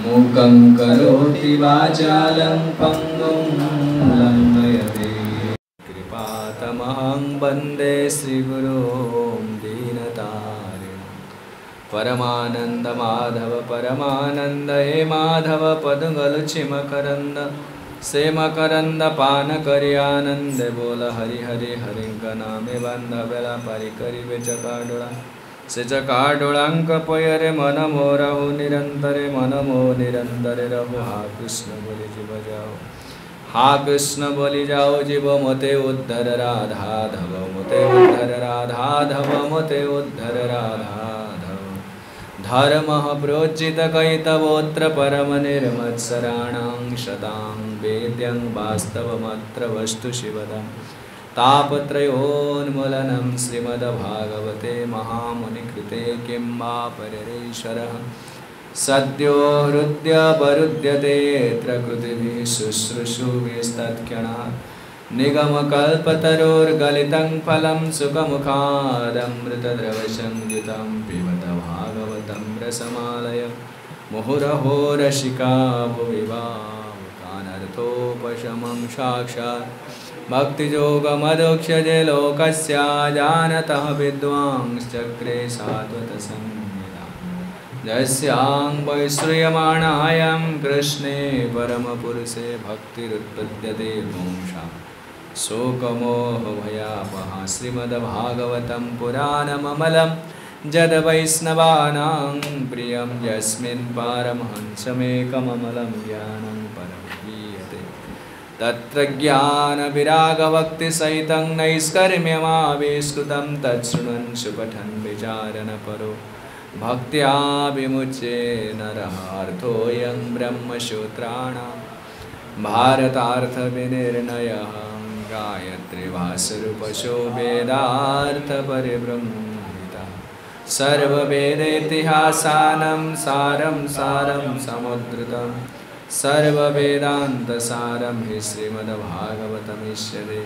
मूकं करोति वाचालं पङ्गुं लङ्घयते कृपातमहं वन्दे श्रीगुरुं दीनतारिणं परमानन्द माधव परमानन्द हे माधव पदुगलुचिमकरन्द सेमकरन्द पान करि आनंद बोल हरि हरि हरि नामे बंध बेला पारि करि बेचकाडोळा से चकाडोळांक पयरे मन मोरहु निरंतरे मन मो निरंतरे रहो हा कृष्ण बोली जीव जाओ हा कृष्ण बोली जाओ जीव मते उद्धर राधा धव मते उद्धर राधा धव मते उद्धर राधा धर्म प्रोज्जित कैतवोत्र परम निर्मत्सराणां शतां वेद्यं वास्तवमत्र वस्तु शिवदं तापत्रयोन्मूलनं श्रीमद्भागवते महामुनिकृते किं वा परिरेश्वरः सद्यो हृद्यपरुद्यते कृतिभिः शुश्रूषुभिस्तत्क्षणात् निगमकल्पतरोर्गलितं फलं सुखमुखादमृतद्रवसंयुतं पिबत भागवतं रसमालय मुहुरहो रसिका भुवि भावुकानर्थोपशमं साक्षात् भक्तियोगमदोक्ष्यजे लोकस्य जानतः विद्वांश्चक्रे सात्वतसंज्ञा यस्यां वैश्रूयमाणायां कृष्णे परमपुरुषे भक्तिरुत्पद्यते पुंसां शोकमोहभयापहा श्रीमद्भागवतं पुराणममलं जद्वैष्णवानां प्रियं यस्मिन् पारमहंसमेकममलं ज्ञानं परमगीयते तत्र ज्ञानविरागभक्तिसहितं नैष्कर्म्यमाविष्कृतं तच्छृण्वन् सुपठन् विचारणपरो भक्त्या विमुच्ये नरः अर्थोऽयं ब्रह्मसूत्राणां भारतार्थविनिर्णयः गायत्री भासरूपशो वेदार्थपरिब्रह्मितः सर्ववेदेतिहासानं सारं सारं समुद्धृतं सर्ववेदान्तसारं हि श्रीमद्भागवतमिष्यते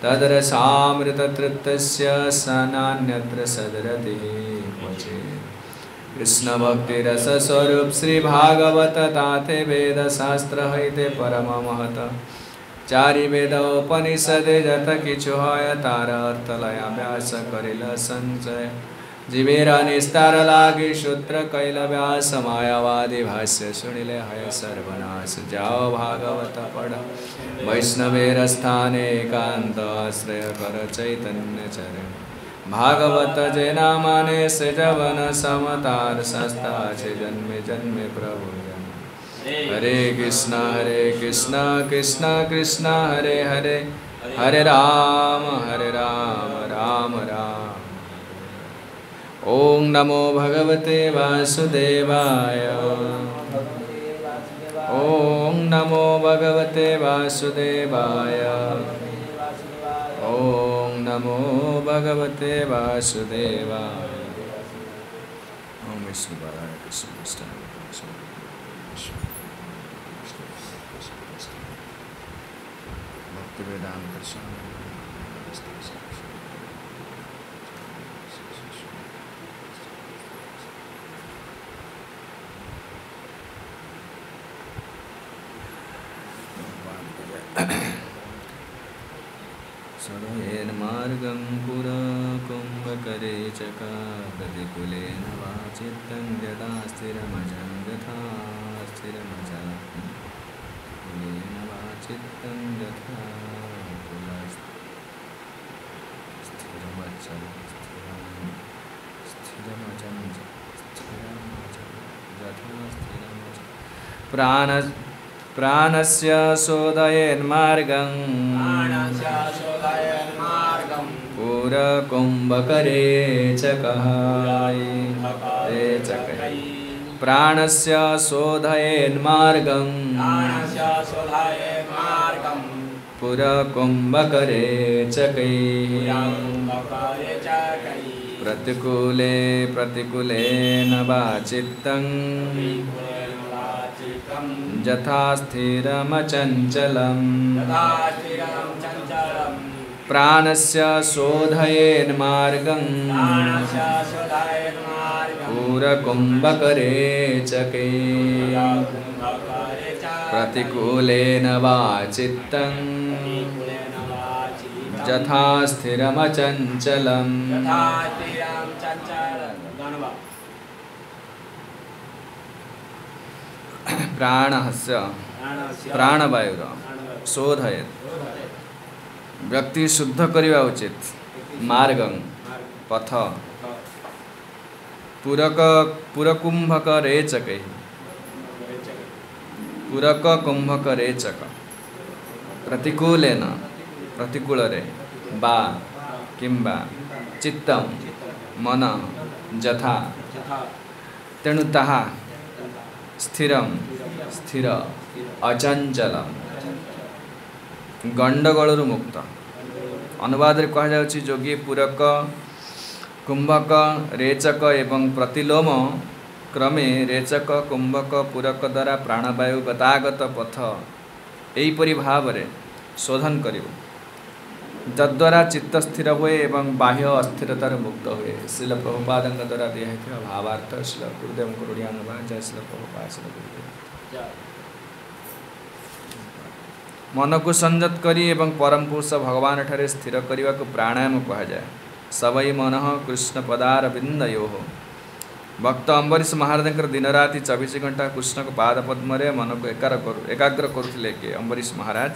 तद्रसामृततृप्तस्य सनान्यत्र सदरतिः क्वचित् कृष्ण भक्ति रस स्वरूप श्री भागवत ताते वेद शास्त्र हईते परम महत चारि वेद उपनिषद जत किछु हय तार अर्थ लय व्यास करिल संचय जीवेर निस्तार लागी सूत्र कैल व्यास मायावादी भाष्य सुनिले हय सर्वनाश जाओ भागवत पढ़ वैष्णवेर स्थाने एकांत आश्रय कर चैतन्य चरण भागवत जना माने से जवन समतार सस्ता छे जन्मे जन्मे प्रभु हरे कृष्णा कृष्णा कृष्णा हरे हरे हरे राम राम राम। ओम नमो भगवते वासुदेवाय ओम नमो भगवते वासुदेवाय ओम नमो भगवते वासुदेवाय। ओम विष्णुपादाय कृष्ण भक्तिवेदांत स्वामी सर्वेन्मार्गं पुरा कुम्भकरे चका प्रतिकूलेन वाचित्तं यदा स्थिरमजं यथा स्थिरमजं कुलेन वाचित्तं यथा स्थिरमजं यथा स्थिरमजं प्राणस्य शोधयेन्मार्गं पुरकुम्भकरे चकहाय प्राणस्य शोधयेन्मार्गं पुरकुम्भकरे चकैः प्रतिकूले प्रतिकूलेन वाचित्तं यथा स्थिरमचञ्चलं प्राणस्य शोधयेन्मार्गं पूरकुम्भकरेचके प्रतिकूलेन वा चित्तं यथा स्थिरमचञ्चलम्। प्राणस्य प्राणवायुर शोधयेत् व्यक्ति शुद्ध करवा उचित मार्गं पथ पूरकुंभक रेचक पूरक कुंभक रेचक प्रतिकूलेन प्रतिकूल रे बा किंबा चित्तम मन जथा तेणु ताहा स्थिरम स्थिर अचंचलम गंडगोलु मुक्त। अनुवाद रे कहा जाउछि जोगी पूरक कुंभक रेचक एवं प्रतिलोम क्रमे रेचक कुंभक पूरक द्वारा प्राणवायु गतागत पथ एहिपरि भाव रे शोधन करिवो तद्वारा चित्त स्थिर हुए एवं बाह्य अस्थिरतार मुक्त हुए। श्रील प्रभुपादଙ୍କ द्वारा दिया है भावार्थ श्रील गुरुदेव गुरुड़िया अनुवाद। जय श्रील प्रभुपाद श्रील गुरुदेव। मन को संयत करी एवं परम पुरुष भगवान ठारे स्थिर करने को प्राणायाम कहा जाए। सवै मन कृष्ण पदार बिंदयो। भक्त अम्बरीश महाराज दिन राति 24 घंटा कृष्ण को पाद पद्म मन को एकाग्र करुले कि अम्बरीश महाराज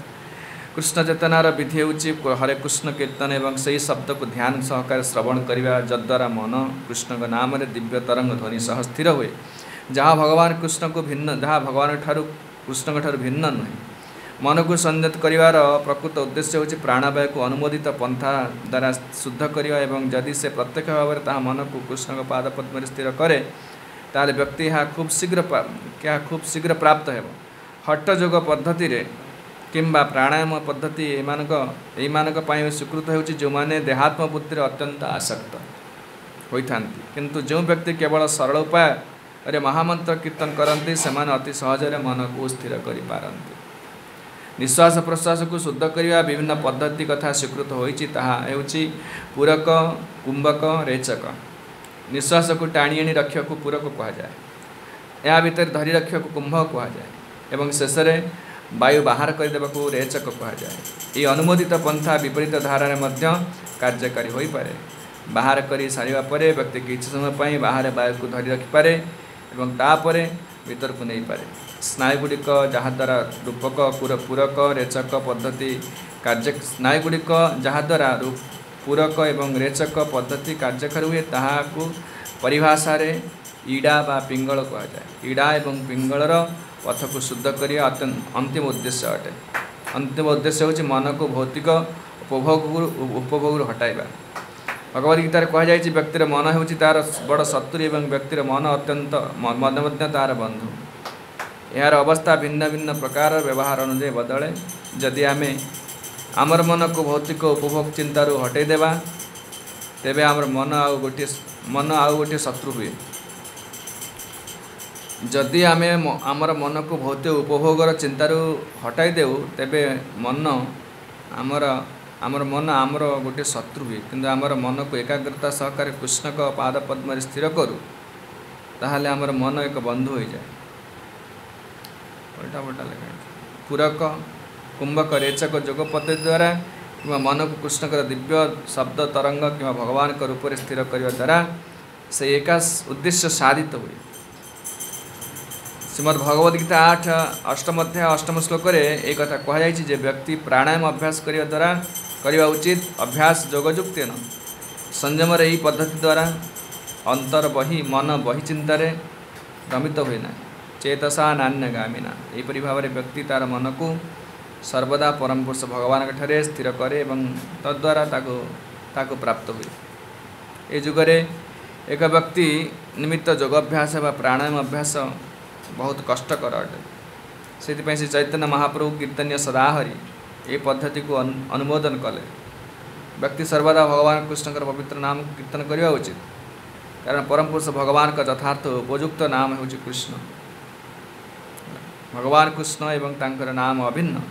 कृष्ण चेतनार विधि होउछि हरे कृष्ण कीर्तन एवं सही शब्द को ध्यान सहकार श्रवण करने जद्वारा मन कृष्ण का नाम रे दिव्य तरंग ध्वनि सह स्थिर हुए। जहाँ भगवान कृष्ण को भिन्न जहाँ भगवान ठारू कृष्ण ठारू भिन्न नुहे। मन को संयत करिवार प्रकृत उद्देश्य होछि प्राणवायु को अनुमोदित पंथा द्वारा शुद्ध करिवा एवं जदि से प्रत्यक्ष भाव में ता मन को कृष्ण का पाद पद्म स्थिर करे ताले व्यक्ति यहाँ खूब शीघ्र प्राप्त हेब। हट्ट योग पद्धति रे किंबा प्राणायाम पद्धति एमानक पई स्वीकृत होछि जो माने देहात्म बुद्धि अत्यंत आसक्त होइथांती। किंतु जो व्यक्ति केवल सरल उपाय अरे महामंत्र कीर्तन करती से अति सहजरे मन को स्थिर करि पारंती। निश्वास प्रश्वास को शुद्ध करने विभिन्न पद्धति कथा स्वीकृत होइछि ताहा हेउछि पूरक कुंभक रेचक। निश्वास को टाणी आनी रक्षा को पूरक कहा जाए। या भितर धरी रक्षा को कुंभ कहा जाए एवं शेष में वायु बाहर करदेवा को रेचक कहा जाए। ये अनुमोदित पंथा विपरीत धारा मध्य कार्यकारी हो पारे। बाहर कर सारा पर व्यक्ति किसी समय पर बाहर वायु को धरी रखिपारे एवं तापरे भीतर को नहीं पारे। स्नायुगुड़िक जहाद्वारा रूपक पूरक रेचक पद्धति कार्य स्नायुगुड़िक जहाद्वारा पूरक एवं रेचक पद्धति कार्यकारी हुए ताहाकु परिभाषा रे ईड़ा बा पिंगल कहा जाए। ईड़ा एवं पिंगलर पथ को शुद्ध करिया अंतिम उद्देश्य अटे। अंतिम उद्देश्य होछि मन को भौतिक उपभोग हटाइबा। भगवद्गीता कहा जाए व्यक्तिर मन होछि तार बड़ शत्रु एवं व्यक्तिर मन अत्यंत मध्य तार बंधु। यार अवस्था भिन्न भिन्न प्रकार व्यवहार अनुଯାयी बदले। जदि आमे आमर मन को भौतिक उपभोग चिंतारू हटै देबा तेबे आमर मन आउ गोटे शत्रु हुए। जदि आमे आमर मन को भौतिक उपभोगर चिंतारू हटाई देउ तेबे मन आमर मन आमर गोटे शत्रु हुए। किंतु आमर मन को एकाग्रता सहकार कृष्ण का पाद पद्म स्थिर करूँ ताहले आमर मन एक बंधु हो जाए। उल्टा पुल्टा लिखा पूरक कुंभक रेचक जोग पद्धति द्वारा कि मन को कृष्ण का दिव्य शब्द तरंग कि भगवान का रूप में स्थिर करने द्वारा से एक उद्देश्य साधित हुए। श्रीमद् भगवद्गीता 8 अध्याय 8 श्लोक एक कथा कहुई व्यक्ति प्राणायाम अभ्यास करने द्वारा करवा उचित अभ्यास जोगजुक्त संयम यही पद्धति द्वारा अंतर बही मन बही चिंतार भ्रमित हुए ना चेतसा नान्यगामिना। यहीपरि भाव में व्यक्ति तार मन को सर्वदा परम पुरुष भगवान ठारे स्थिर करे एवं तद्वारा ताको प्राप्त हुए। ये जुगरे एक व्यक्ति निमित्त योगाभ्यास व प्राणायाम अभ्यास बहुत कष्टकर अटे। से श्री चैतन्य महाप्रभु कीर्तनीय सदाहरि ये पद्धति को अनुमोदन कले। व्यक्ति सर्वदा भगवान कृष्ण पवित्र नाम कीर्तन करवा उचित कारण परम पुरुष भगवान का यथार्थ उपयुक्त नाम हूँ कृष्ण। भगवान कृष्ण एवं तांकर नाम अभिन्न।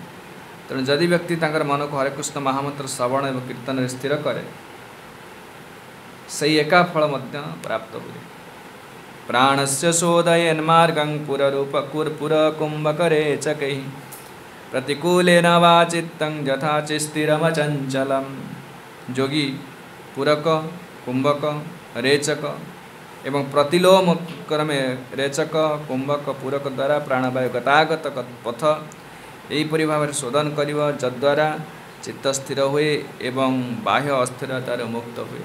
तेणु जदि व्यक्ति तांकर मन को हरे कृष्ण महामंत्र श्रवण एवं कीर्तन स्थिर करे सही एका फल मध्य प्राप्त हुए। प्राणस्य शोधयन्मार्गं पुर कुंभकरे चकै प्रतिकूलेन वा चित्तं यथा स्थिरमचंचलम। जोगी पूरक कुंभक रेचक एवं प्रतिलोम क्रमे रेचक कुंभक पूरक द्वारा प्राणवायु गतागत पथ यहीपरि भाव शोधन कर जद्वारा चित्त स्थिर हुए एवं बाह्य अस्थिरतार मुक्त हुए।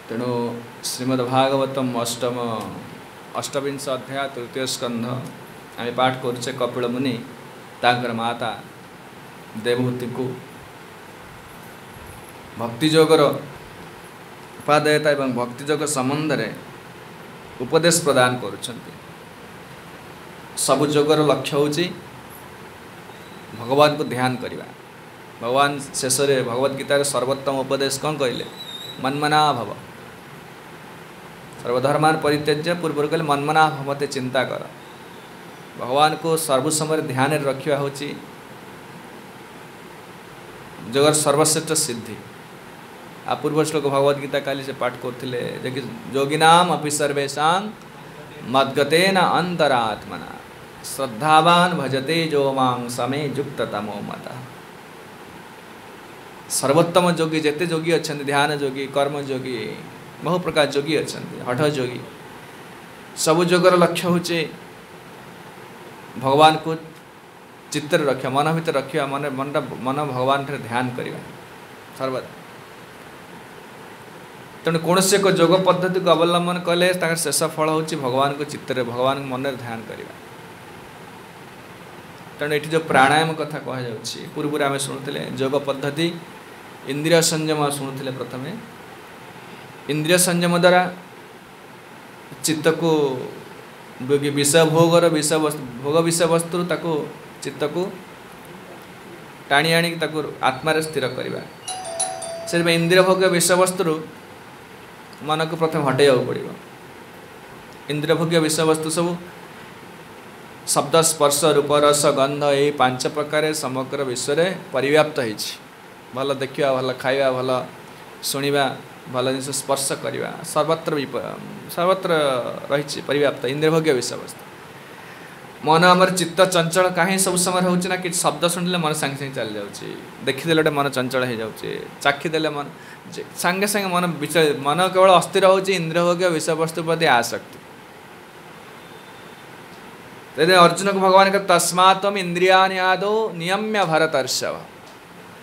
तेणु श्रीमद्भागवतम अष्टविंश अध्याय तृतीय स्कंध आम पाठ करुचे कपिल मुनि तांकर माता देवहूति को भक्तियोगर उपादेयता एवं भक्तियोग संबंध में उपदेश प्रदान करुछन्ति। सबु जोगर लक्ष्य होची भगवान को ध्यान करवा। भगवान शेष में भगवद गीतार सर्वोत्तम उपदेश कौन कहले मन्मना भव सर्वधर्मान परित्यज्य पूर्व कहले मन्मना भवते चिंता कर। भगवान को सर्व समय ध्यान रखा होची जगत सर्वश्रेष्ठ सिद्धि। आ पूर्व श्लोक भगवद गीता काली से पाठ करथिले जे जोगिनाम अपि सर्वेषां मद्गतेन अंतरात्मना श्रद्धावान भजते जो मां समे युक्ततमो मतः। सर्वोत्तम जोगी जेते जोगी अच्छे ध्यान जोगी कर्म जोगी बहु प्रकार जोगी अच्छे हठ जोगी सबु जोगर लक्ष्य होचे भगवान को चित्त रखा मन भीतर रखा मन भगवान ध्यान करवा सर्वदा। तेणु कौन से एक जोग पद्धति को अवलंबन कले शेष फल हूँ भगवान को चित्त भगवान मन में ध्यान करवा। तेणु ये जो प्राणायाम कथा कहुच्छी पूर्व आम शुणुले जोग पद्धति इंद्रिय संयम शुणुले। प्रथम इंद्रिय संयम द्वारा चित्त को विषय भोगर भोग विषय वस्तु ताको चित्त को टाणी आणी आत्मा स्थिर करवा। से इंद्रिय भोग विषय वस्तु मन को प्रथम हटेगा पड़ो। इंद्रिय भोग्य विषय वस्तु सब शब्द स्पर्श रूप रस गंध ये 5 प्रकार समग्र विश्व में परिव्याप्त हो। भल देखा भल खाଇବା भल शुणा भल जिन स्पर्श करवा सर्वत्र रही परिव्याप्त इंद्रिय भोग्य विषय वस्तु। मन आमर चित्त चंचल कहीं सब समय होची ना कि शब्द शुणिले मन सांगे सांगे चली जाऊँगी देखीदे मन चंचल हो जाऊँगी चाखीदे मन सांगे सांगे मन मन केवल अस्थिर होची इंद्रिय भोग्य विषय वस्तु प्रति आसक्ति। अर्जुन को भगवान का तस्मात्म इंद्रियानि आदौ नियम्य भरतर्षभ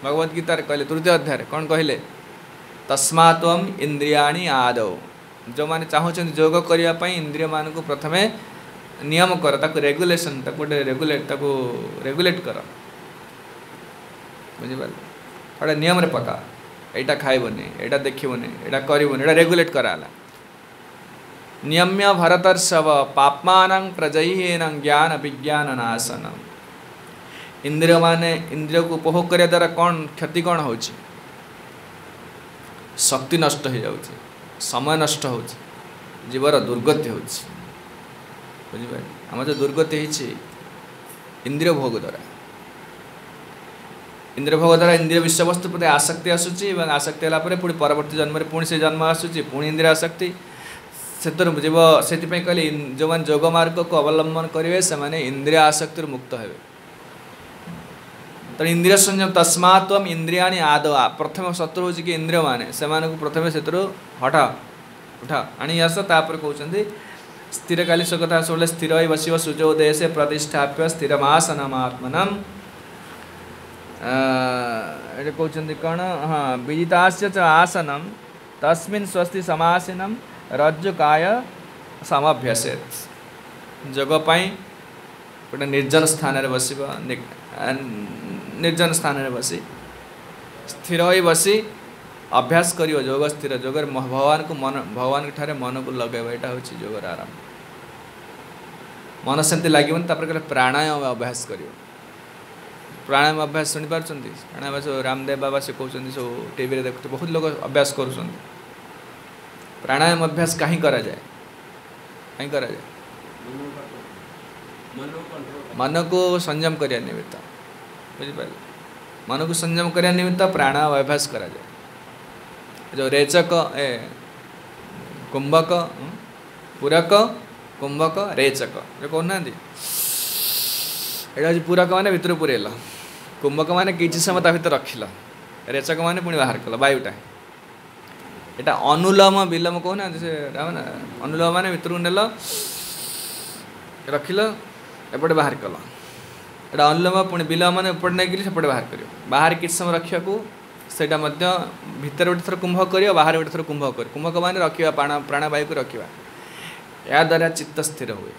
भगवद गीता कहले तृतीय अध्याय कौन कहले तस्मात्म इंद्रियाणि आदौ। जो मैंने चाहते योग करने इंद्रिय मान को प्रथमे नियम कर ताको रेगुलेशन रेगुलेट कर बुझिपार गोटे नियम रे पका एटा खाइबनी एटा देखिबनी एटा करबनी एटा रेगुलेट कराला। नियम्य भरतर्षभ पाप्मानं प्रजह्येनं ज्ञान विज्ञान नाशनम। इंद्रिय माने इंद्रिय को उपभोग करने द्वारा कौन क्षति कौन हो शक्ति नष्ट हो जाउछि समय नष्ट हो जीवर दुर्गति हो बुझिपारे। आम जो दुर्गति होती इंद्रिय भोग द्वारा इंद्रिय विषय वस्तु प्रति आसक्ति आसूची आसक्ति है पुणी परवर्ती जन्म पुणी से जन्म आसूची पुणी इंद्रिय आसक्ति से जीव से कहले जो मैंने जोग मार्ग को अवलंबन करेंगे से इंद्रिय आसक्ति मुक्त हे। तो इंद्रिय संयम तस्मात्म इंद्रियाणि आदौ प्रथम शत्रु हो कि इंद्रिय माने से प्रथम से हटा उठा आनी आस तापर कहते स्थिर काली कथा शुणिले स्थिर ही बस सुजोदय से प्रतिष्ठाप्य स्थिरमासनमात्मनम ये कहते कौन हाँ विजितास्य च आसनम तस्मिन् स्वस्ति समासीनम रज्जुकाय समभ्यसेत। जोगपाई गोटे निर्जन स्थान बस निर्जन स्थान बसी स्थिर ही बसी अभ्यास कर योग स्थिर जोग भगवान को भगवान ठारे मन को लगेगा यहाँ हूँ जोगर आरंभ। मन सेमती लगे कहले प्राणायाम अभ्यास कर प्राणायाम अभ्यास शुणी पार्टी प्राणायाम रामदेव बाबा से कहते सब टीवी देखते बहुत लोग अभ्यास कर प्राणायाम अभ्यास कहीं करा जाए, कहीं करा जाए? मन को संयम करने निमित्त, बुझिपारे? मन को संयम करने निमित्त प्राणायाम अभ्यास करा जाए। जो रेचक कुंभक पूरक कुंभक रेचक जो कहना यहाँ पूरक मैंने भितर पूरेल, कुंभक मैंने किसी समय ता भर रखिल, रेचक मैंने पुणी बाहर कल वायुटा। यहाँ अनुलोम विलोम कहना से अनुलोम मैंने भितर को नेल रखिल एपटे बाहर कल, यहाँ अनुलोम पुणी विलोम मैंने एपटे नहीं सेपटे बाहर कर, बाहर किसी समय रखा सेटा भितर गोटे थर कुंभ कर, बाहर गोटे थर कुंभ कर, कुंभक मैंने रखा प्राणवायु को रखा, या द्वारा चित्त स्थिर हुए,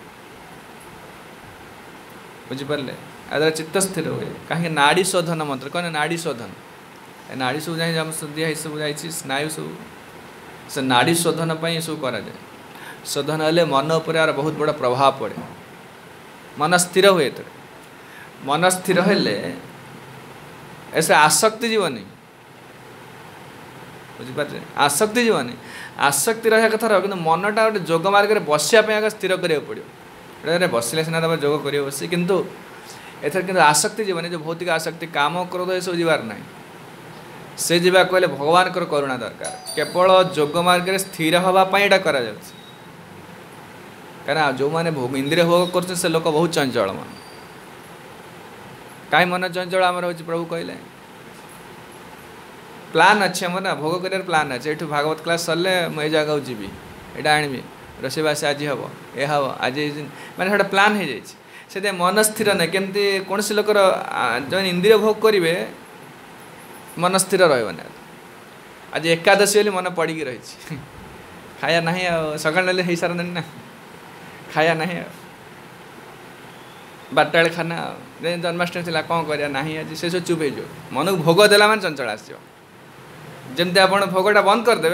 बुझिपारे? या द्वारा चित्त स्थिर हुए। कहीं नाड़ी शोधन मंत्र कौन? नाड़ी शोधन, नाड़ी सब जाए दिया सब जाए स्नायु सब, से नाड़ी शोधन पर सब करा जाए। शोधन हेले मन उपर यार बहुत बड़ा प्रभाव पड़े, मन स्थिर हुए। तो मन स्थिर हेले ऐसे आसक्ति जीवनी, बुझिपारे? आसक्ति जीवनी, आसक्ति रहा कथा रहा कि मनटा गोटे जोग मार्ग में बसापी आगे स्थिर करा पड़ो, बसले सीना तुम जोग कर बस, कितु एथर कि आसक्ति जीवनी, जो भौतिक आसक्ति काम क्रोध ये सब जीवार ना, से जीवा कहले भगवान करुणा दरकार। केवल जोग मार्ग में स्थिर हाँपाई यहाँ करा कहीं जो मैंने भोग इंद्रिय भोग कर से लोक बहुत चंचल मन, कहीं मन चंचल आमर हो प्रभु कहले प्लान अच्छे आम ना भोग कर प्लान अच्छे, ये भागवत क्लास सरले मुझे जगह जीवी यहाँ आनबी रोषेबास आज हम ये हम आज मैंने गोटे प्लान हो जाए, मन स्थिर ना केमती कौन सी लोकर जो इंद्रिय भोग करेंगे मन स्थिर रहा। आज एकादशी बोली मन पड़ी रही खाया ना सका हो सारे ना खाया ना बारटा बेले खाना जन्माष्टमी थी कौन कर ना आज से सब चुप हो मन को भोग देला मैंने चंचल आस जमती आप भोगटा बंद करदे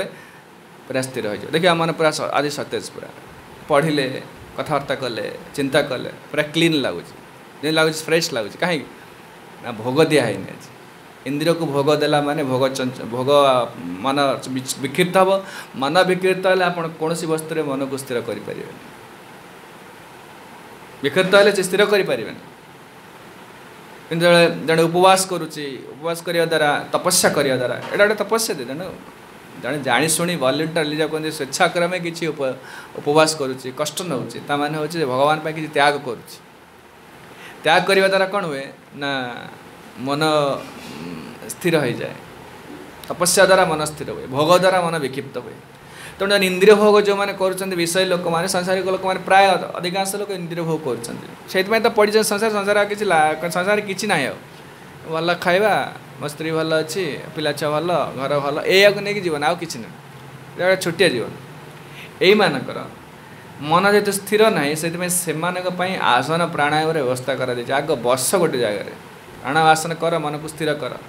पूरा स्थिर हो। देखिए मन पूरा आज सतेज पूरा पढ़ले कथबार्ता कले चिंता कले पूरा क्लीन लगुच जमी लगुच फ्रेश लगुच कहीं ना भोग दिखाई आज इंद्रिय को भोग देला माने भोग भोग मन विकृत हम मन विकृत है आप कौन वस्तु मन को स्थिर करें विकृत है स्थिर करें कि जड़े उपवास करुच्ची उपवास करने द्वारा तपस्या करने द्वारा यहाँ गोटे तपस्या दे जड़े जड़े जाशुणी वॉलंटियरली जब कहते स्वेच्छाक्रमे किसी उपवास करुच्ची कष्ट नौ ताने हूँ भगवान पर किसी त्याग करुच्ची त्याग करने द्वारा कौन हुए ना मन स्थिर हो जाए तपस्या द्वारा मन स्थिर हुए भोग द्वारा मन विक्षिप्त हुए। तेणु इंद्रिय भोग जो मैंने कर विषय लोक मैंने सांसारिक लोक मैंने प्राय अधिकांश लोक इंद्रिय भोग कर तो पड़ी संसार संसार किसी संसार किसी ना भल खाଇବା मो स्त्री भल अच्छी पिला छुआ भल घर भल या नहीं जीवन आउ कि ना छोटिया जीवन यही मानकर मन जो स्थिर ना से आसन प्राणायाम व्यवस्था कर आग बस गोटे जगह प्राणायाम आसन कर मन को स्थिर कर।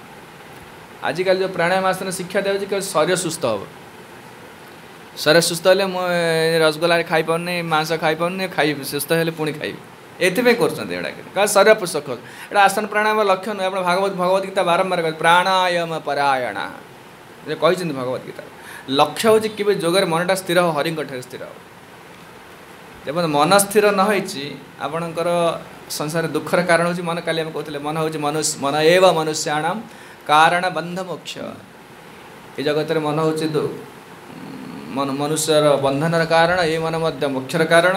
आजिकल जो प्राणायाम आसन शिक्षा दिया शरीर सुस्थ हम शरीर सुस्थ हेल्ले मुझे रसगोल्ला खाई पारे मांस खाई पारे खाई सुस्थ हेल्ले पुणी खाइबी एथपाई कर शरीर पुस्तक यहाँ आसन प्राणायाम लक्ष्य नुहे आप भगवत गीता बारंबार कह प्राणायाम परायण कहते भगवत गीता लक्ष्य हूँ कि जोगर मनटा स्थिर हो हरि स्थिर हो जब मन स्थिर न आपणकर संसार दुखर कारण हूँ मन काली कहते मन हूँ मनुष्य मन एवं मनुष्याणाम कारण बंध मोक्ष ये जगत मन हूँ मन मनुष्यर बंधनर कारण ये मन मोक्षर कारण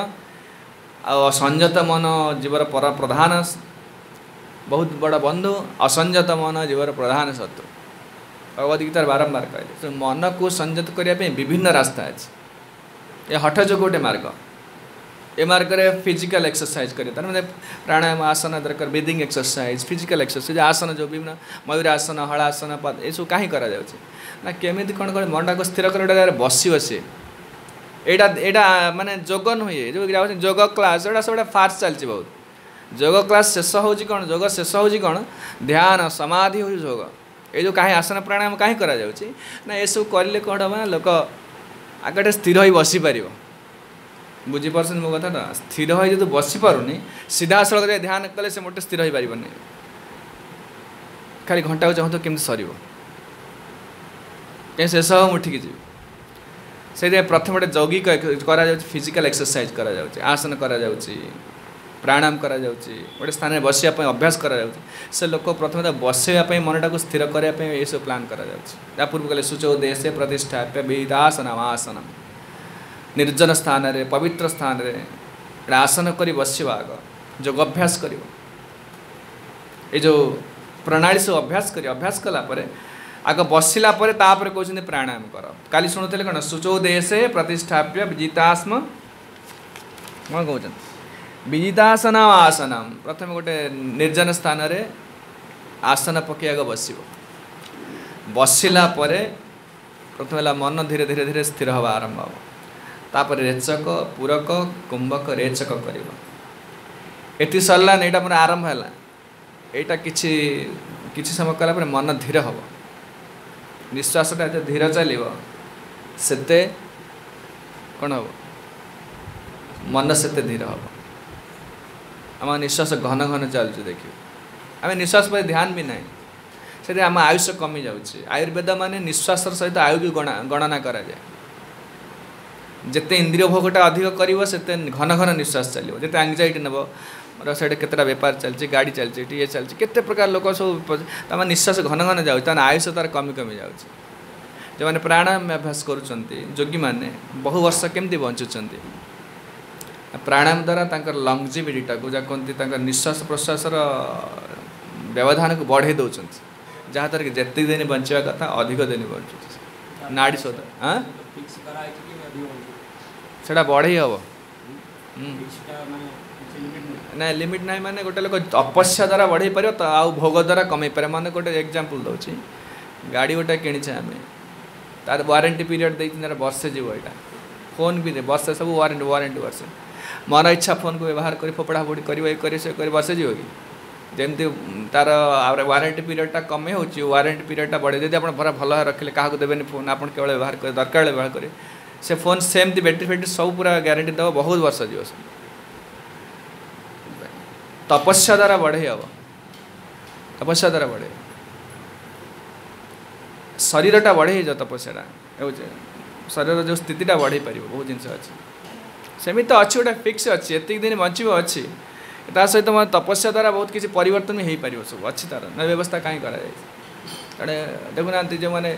असंयत मन जीवर पर प्रधान बहुत बड़ा बंधु असंयत मन जीवर प्रधान शत्रु भगवद गीता बारंबार कहले मन को संयत करने विभिन्न रास्ता अच्छे ये हठ जो गोटे मार्ग ये मार्ग में फिजिकल एक्सरसाइज करें मैंने प्राणायाम आसन दरकार ब्रीदिंग एक्सरसाइज फिजिकल एक्सरसाइज आसन जो विभिन्न मयूर आसन हलासन पद ये सब कहीं करा ना केमी कौन कौन मनटा को स्थिर कर बस बसे यहाँ माने जोग नुहे जो जोग क्लास एटा सब फार्स चलती बहुत जोग क्लास शेष हो कौन जोग शेष हो कौन ध्यान समाधि हो जोग ये जो कहीं आसन प्राणायाम कहीं करा ना ये सब करें कौन हम ना लोक आगे स्थिर हो बसी पार बुझीपार मो कथा ना स्थिर हो जो बसी पारुनी सीधा सड़क ध्यान कले से मोटे स्थिर हो पार खाली घंटा को चाहूँ तो केमती सर कहीं शेष हो मुठिकी जी से प्रथम गोटे यौगिक करा फिजिकल एक्सरसाइज करा आसन करा प्राणायाम करा गोटे स्थान में बसवाप अभ्यास करा से लोक प्रथम बसवाई मनटा को स्थिर करने ये सब प्लां करा पूर्व कले शुचोदय से प्रतिष्ठाप्य विहितासनम आसनम निर्जन स्थान रे पवित्र स्थान रे आसन करी बसवा आग योग अभ्यास कर जो प्रणाली सब अभ्यास कला आग बसला कहते प्राणायाम कर काली शुणुले कौन शुचोदय से प्रतिष्ठाप्य विजितास्म कौन कहते विजितासन आसनम प्रथम गोटे निर्जन स्थान रे आसन पकई आग बसला प्रथम मन धीरे धीरे धीरे स्थिर हवा आरंभ हो तापर रेचक पूरक कुंभक रेचक कर सरला यहाँ पुरा आरंभ है यहाँ कि समय कला मन धीर हम निश्वासटा जो धीर चलो से कौन हम मन से धीर हम आम निश्वास घन घन चलुचे देखिए आम निश्वास पर ध्यान भी ना से आम आयुष कमी जाऊँगी आयुर्वेद माने निश्वास सहित आयु भी गणना करा जाए जिते इंद्रिय भोगटा अधिक कर घन घन निश्वास चलो जिते एंजाइटी नब से केतटा बेपार चलती गाड़ी चलती ये चलती केते प्रकार लोक सब तमाम निश्वास घन घन जाऊँ आयुष तार कमी कमी जाऊँगी जो मैंने प्राणायाम अभ्यास करोगी मैंने बहु वर्ष केमती बंचुंट प्राणायाम द्वारा लंगजिविटीटा को जहाँ कहते निश्वास प्रश्वास व्यवधान को बढ़े दौरान जहाँद्वारा कि जिते दिन बचा कथा अधिक दिन बचुच नाड़ी सद हाँ से बढ़े हम ना लिमिट ना माने गोटे लोक तपस्या द्वारा बढ़े पार तो आउ भोग द्वारा कमे पारे माने गोटे एग्जांपल दूसरी गाड़ी गोटे किणीचे आम तार वारंटी पीरियड देती वर्षे जीव यहाँ फोन भी वर्षे सब वारंटी वर्षे मन इच्छा फोन को व्यवहार कर फोपड़ा फोड़ी कर वर्षे जीव कि जमती तार वारंटी पीरियडटा कमे हो वारंटी पीरियडटा बढ़े जब आप पूरा भल रखिले क्या देवेनि फोन आप केवल व्यवहार कर दरकार व्यवहार करें से फोन सेमती बैटेरी फैटेरी सब पूरा ग्यारंटी दब बहुत वर्ष जीव तपस्या द्वारा बढ़े हम तपस्या द्वारा बढ़े शरीरटा बढ़े तपस्याटा शरीर जो स्थितिटा बढ़े पार बहुत जिन अच्छे सेमती तो अच्छी गोटे फिक्स अच्छी एति दिन बचे अच्छी ता सहित मतलब तपस्या द्वारा बहुत किसी परिवर्तन भी हो पार सब अच्छी तार न व्यवस्था कहीं करें देखुना जो मैंने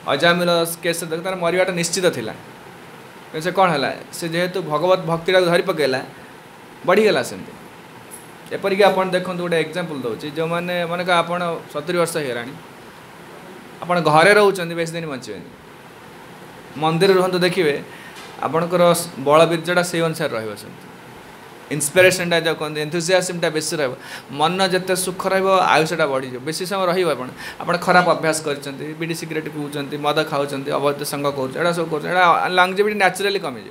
अजामिल केस देख तार मरवाटा निश्चित थिला से कौन है से जेहेतु भगवत भक्ति धरी पकेला बढ़ीगला सेमती एपरिक आप देखते गोटे एग्जांपल दूसरी जो मैंने मन आप 70 वर्ष होगा आप घरे रोच बेस दिन बचे मंदिर रुहतु देखिए आपणकर बलबीर्यटा से अनुसार रही इन्स्पिरेशनटा जो कहते एंथुसियाजमटा बेसी रहा मन जिते सुख रयुषटा बढ़ी बेसी समय रहा खराब अभ्यास कर बीड़ी सिगरेट पीऊँच मद खाऊँ अवैध संग कर सब कर लंगजिविटी न्याचुराली कमिज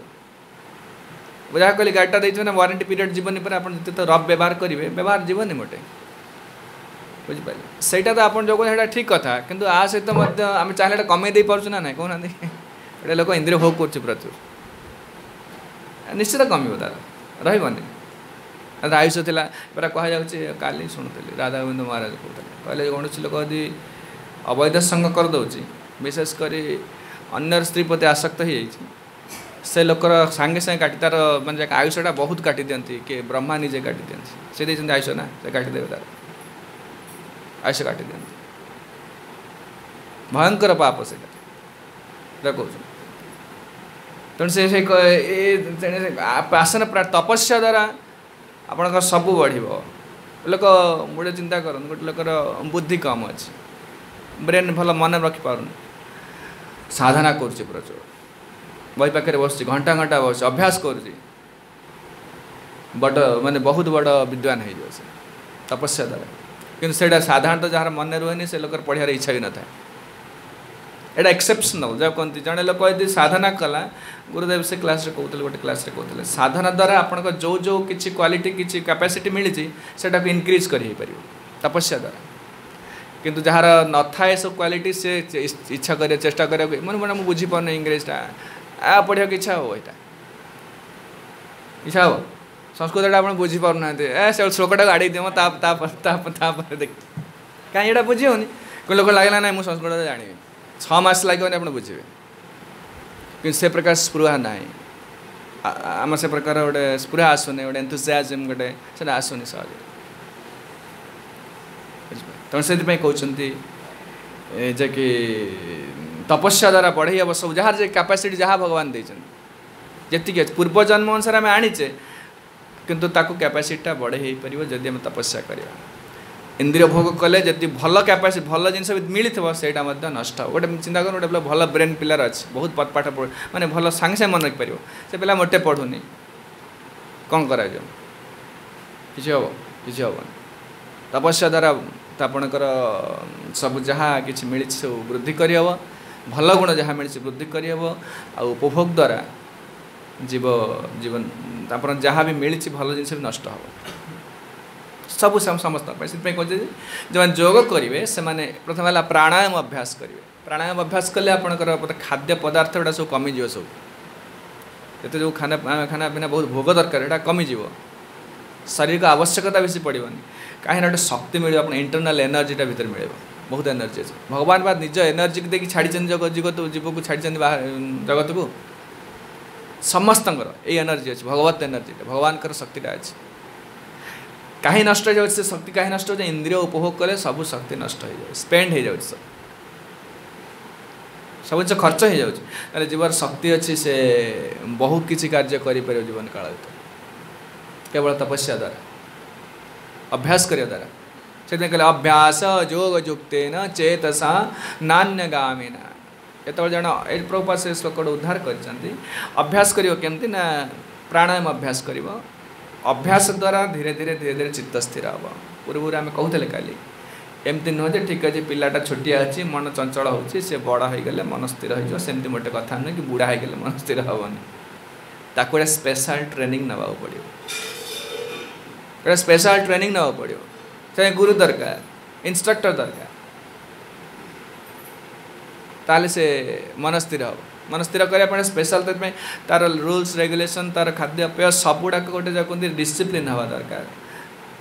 जहाँ कहली गाड़ीटा देखिए ना वारंटी पीरियड जीवन पर आप जिते तो रफ व्यवहार करेंगे व्यवहार जीवन मोटे बुझिपारे सहीटा तो आप जो कहते ठीक कथा किंतु आ सहित आम चाहिए कमे दे पार्छ ना ना कहना ये लोक इंद्रिय भोग कर प्रचुर निश्चित कम तार रही आयुष थी पूरा कहुच्छे काली शुणुली राधा गोविंद महाराज कहते कहले कौन लोक यदि अवैध संग करदे विशेषकर अन्य स्त्री प्रति आसक्त हो से लोकर सांगे सांगे काटी तार मानते आयुषटा बहुत काटी दिखती कि ब्रह्मा निजे काटी दिखती से देखते आयुष ना से काटिदेवे तार आयुष काटी दिखती भयंकर पाप से कह तेणु से आसन तपस्या द्वारा आपण सबू बढ़ लोक गोटे चिंता कर गोटे लोकर बुद्धि कम अच्छी ब्रेन भल मन रखिपार साधना कर प्रचुर बही पाखे बस घंटा घंटा बस अभ्यास कर बड़ माने बहुत बड़ विद्वान हो तपस्या द्वारा कि साधारणतः जहाँ मन रुहे से लोकर पढ़ार इच्छा भी न था एटा एक्सेप्शनल जब कहते जड़े लोक यदि साधना कला गुरुदेव से क्लास रे कहते गोटे क्लास रे कहते साधना द्वारा आपण जो जो किसी क्वालिटी किसी कैपेसिटी मिली से इनक्रीज कर तपस्या द्वारा किंतु जहाँ न थाए सब क्वालिटी से इच्छा कर चेष्टा कर मन बुझीपार इंग्रेजटा आ पढ़ा इच्छा हो यहाँ इच्छा हो संस्कृत आप बुझीपार ना से श्लोकटा आड़े दिव देख कहीं यहाँ बुझी होनी कोई लोक लगे ना मुझे संस्कृत जानी 6 मास लगे आप बुझे कि से प्रकार स्पृहा ना आम से प्रकार गोटे स्पृहा आसुनि गोटे एंथुसियाजम गोटे से आसुनि सहज तेणु से कहते जे कि तपस्या द्वारा बढ़ई हम सब जार कैपेसिटी जहाँ भगवान देती जी पूर्व जन्म अनुसार आम आनीचे किंतु ताकू कैपेसिटीटा बढ़ई हो पार जदि आम तपस्या करवा इंद्रिय भोग कले जब भल कैपेसिटी भल जिन मिलता से नष्ट हो गोटे चिंता कर गोटे भल ब्रेन पिलार अच्छे बहुत पाठ पढ़ माने भल सांगे सांगे मन रखिपर से पिला मोटे पढ़ुनी कौन कर कि हम कि हम तपस्या द्वारा आपणकर सब जहाँ कि मिली सब वृद्धि करहब भल गुण जहाँ मिली वृद्धि करहब आ उपभोग द्वारा जीव जीवन आप जहाँ भी मिली भल जिन भी नष्ट हो सब समस्त से कहते जो योग करेंगे से प्रथम है प्राणायाम अभ्यास करेंगे प्राणायाम अभ्यास कले आपंकर खाद्य पदार्थ गुड़ा सब कमिज सब ये जो खाना खाना पीना बहुत भोग दरकार यहाँ कमिज शरीर को आवश्यकता बेसी पड़ोनी कहीं गोटे शक्ति मिले आप इंटरनल एनर्जीटा भर मिले बहुत एनर्जी अच्छे भगवान बा निज एनर्जी को देखिए छाड़ी जीव को छाड़ी जगत को समस्त ये एनर्जी अच्छे भगवत एनर्जी भगवान शक्तिटा अच्छे कहीं नष्ट हो जाए से शक्ति कहीं नष्ट हो जाए इंद्रिय उपभोग कले सब शक्ति नष्ट हो जाए स्पेंड हो जाए सब जिन खर्च हो जाए जीवन शक्ति अच्छी से बहुत किसी कार्य कर जीवन काल केवल तपस्या द्वारा अभ्यास करने द्वारा से कहले अभ्यास योग युक्तेन चेतसा नान्यगामिना ये जन ये प्रभुपाद से श्लोक उद्धार कर अभ्यास करमती ना प्राणायाम अभ्यास कर अभ्यास द्वारा धीरे धीरे धीरे धीरे चित्त स्थिर हम पूर्व आम कहते काली एमती नुह ठीक अच्छे पिलाटा छोटिया अच्छी मन चंचल होची से बड़ हो गले मन स्थिर होमती मोटे कथा नुह कि बुढ़ा हो गले मन स्थिर हेनी ताको स्पेशल ट्रेनिंग ना पड़ो गोटे स्पेशल ट्रेनिंग ना पड़ो से गुरु दरकार इंस्ट्रक्टर दरकार ताले से मन स्थिर हम मन स्थिर करने स्पेशल तार रूल्स रेगुलेशन तार खाद्यपेय सबुड़ाक गोटे जो कहते डिसिप्लिन हवा दरकार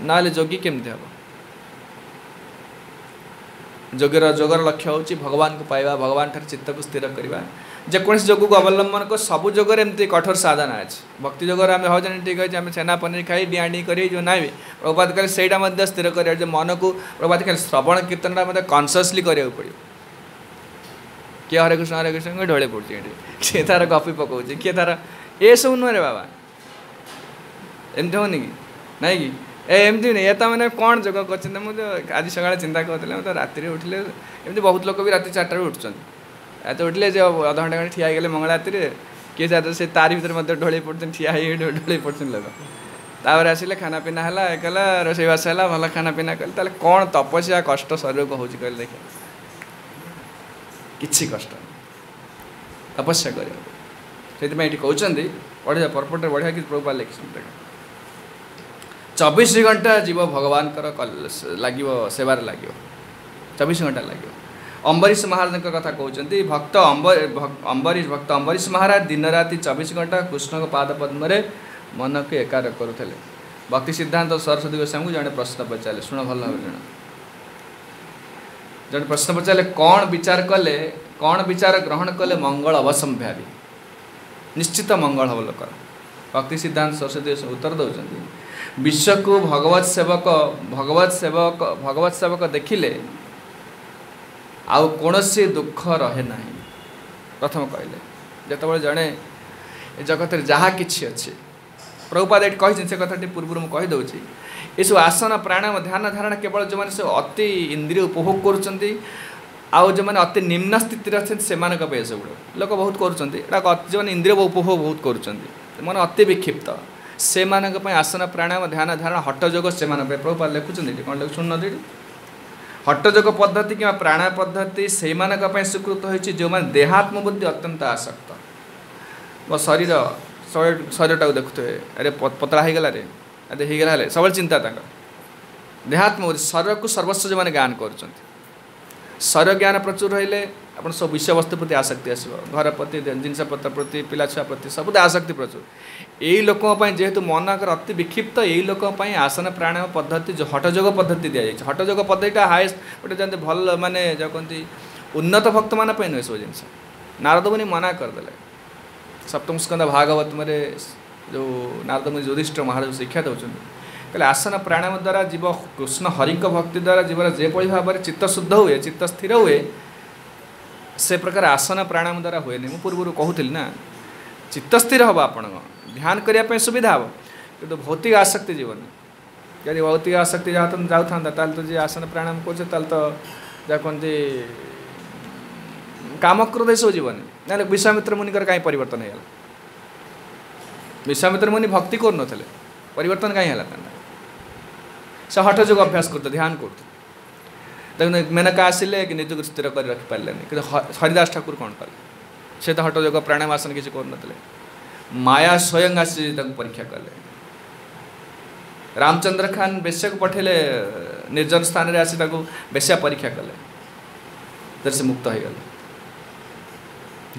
ना जोगी केमती हम जोगर लक्ष्य हूँ भगवान को पाइबा भगवान ठार चित्त को स्थिर करवा जेकोसी जोग को अवलंबन कर सबू जोगर एमती कठोर साधना अच्छे भक्ति जोगर आम भाजन ठीक अच्छे आम छेना पनीर खाई डिआडी कर जो ना भी प्रभुपाद कहे से स्थिर कर मन को प्रभुपाद कहे श्रवण कीर्तन कनसीयसली करा पड़ो किए हरे कृष्ण ढोले पड़े किए तार गपी पकाऊँ किए तार ये सब नुह रे बाबा एमती होनी कि ना कि एमती नहीं ये मैंने कौन जोग कर मुझे आज सका चिंता करूँ तो राति उठिले एमती बहुत लोग भी राति 4 उठुं एत उठिले जो अध घंटा खंडे ठिया गले मंगला राति किए जाते से तारी भर ढोले पड़ते ठिया ढोले पड़ते लोग तापर आसिले खाना पीना है कला रोसईवास है भल खाना पीना कले कौन तपस्या कष्ट शरीर को हो कहले देख किसी कष्ट तपस्या कर कहते पढ़िया परपटे बढ़िया कि प्रभुपाद लिखिं देख 24 घंटा जीव भगवान लगे सेवार लगे 24 घंटा लगे अम्बरीश महाराज कथा कहते भक्त अम्बरीश महाराज दिन राति 24 घंटा कृष्ण को पाद पद्म मन को एकार करुले भक्ति सिद्धांत सरस्वती गोस्वामी को जड़े प्रश्न पचारे शुण भल भाव जड़े प्रश्न पचारे कौन विचार ग्रहण कले मंगल अवसंभावी निश्चित मंगल हम लोकर भक्ति सिद्धांत सरस्वती उत्तर दौरान विश्व को भगवत सेवक देखिले आउ कौन दुख रहे ना प्रथम कहले जो जड़े जगत जहाँ कि अच्छे प्रभुपाद ये कही से कथाटी पूर्व मुझे कहीदे ये सब आसन प्राणायाम ध्यान धारणा केवल जो मैंने सब अति इंद्रिय उपभोग कर आउ जो मैंने अति निम्न स्थित अच्छे से सब लोक बहुत कर जो इंद्रिय उपभोग बहुत कर मन अति विक्षिप्त से आसन प्राणायाम ध्यान धारणा हठयोग से प्रभुपाद लिखुं कौन लिख शुण हठयोग पद्धति कि प्राणायाम पद्धति से स्वीकृत होती जो मैंने देहात्म बुद्धि अत्यंत आसक्त वो शरीर टाक देखुए अरे पतला होगला रे अरे होगला सब चिंता देहात्म शरीर को सर्वस्व जो मैंने ज्ञान कर शरीर ज्ञान प्रचुर रही आप सब विषय वस्तु प्रति आसक्ति आसो घर प्रति जिनपतर प्रति पिला छुआ प्रति सब आसक्ति प्रचुर यही लोकों जेहेतु मन अति विक्षिप्त यही लोकों आसन प्राणायाम पद्धति जो हठयोग पद्धति दि जाए हठयोग पद्धति हाएस्ट गोटे जमी भल माने जो कहते उन्नत भक्त मान नुहे सब जिन नारद मुनि मना करदे सप्तम स्कंद भागवत मेरे जो नारद मुनि युधिष्ठिर महाराज शिक्षा दौरान कहले आसन प्राणायाम द्वारा जीव कृष्ण हरि भक्ति द्वारा जीवर जेपरी भाव में चित्त शुद्ध हुए चित्त स्थिर हुए से प्रकार आसन प्राणायाम द्वारा हुए नहीं। पूर्व कहूली ना चित्त स्थिर हम आप ध्यान करने सुविधा हम कि भौतिक आसक्ति जीवन यदि भौतिक आसक्ति जाता तो जी आसन प्राणायाम कर तो जहाँ कहते काम क्रोध सब जीवन ना विश्वामित्र मुनिकर कहीं परिवर्तन हो विश्वामित्र मुनि भक्ति कर नथिले परिवर्तन कहीं है से हठ जोग अभ्यास करते ध्यान करते देखो मेनका आसिले कि निजक स्थिर कर रखिपारे कि हरिदास ठाकुर कौन कले से तो हठ जोग प्राणायाम आसन किसी कर माया स्वयं आसी परीक्षा कले रामचंद्र खान बेश्या को पठेले निर्जन स्थान रे आसी बेश्या परीक्षा कले तर से मुक्त हो गले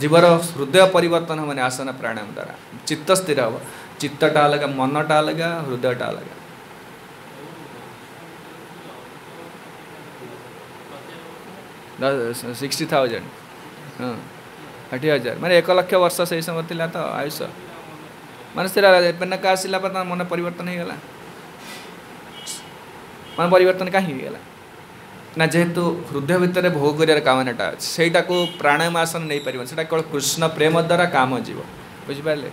जीवर हृदय परिवर्तन हम आसन प्राणायाम द्वारा चित्त स्थिर हम चित्तटा अलग मनटा अलग हृदयटा अलग 60,000 हाँ 60,000 माने 1 लाख वर्ष से समय थिला तो आयुष माने पेनका आसला मन परिवर्तन हो गला मन परिवर्तन कहीं गला ना जेहेतु हृदय भितर भोग कर कामनाटा सेटा को प्राणायाम आसन नहीं पार से केवल कृष्ण प्रेम द्वारा काम जीव बुझिपारे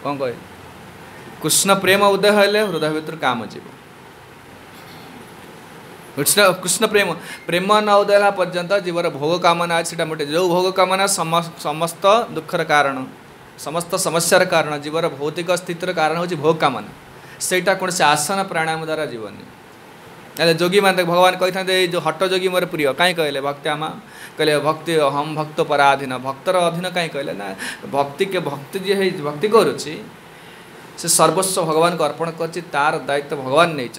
कौन कहे कृष्ण प्रेम उदय हेले हृदय भितर काम जीव कृष्ण प्रेम प्रेम न उदयला पर्यंत जीवर भोग कामना से मोटे जो भोग कामना समस्त दुखर कारण समस्त समस्यार कारण जीवर भौतिक स्थितिर कारण हूँ भोग कामना सेटा कौन से आसन प्राणायाम द्वारा जीवन जोगी मान भगवान कही था जो हट जोगी मोर प्रिय कहीं कहले भक्ति आमा कहले भक्ति हम भक्त पराधीन भक्तर अधीन कहीं कहले ना भक्ति के भक्ति जी है भक्ति करुच्ची से सर्वस्व भगवान को अर्पण कर तार दायित्व भगवान नहीं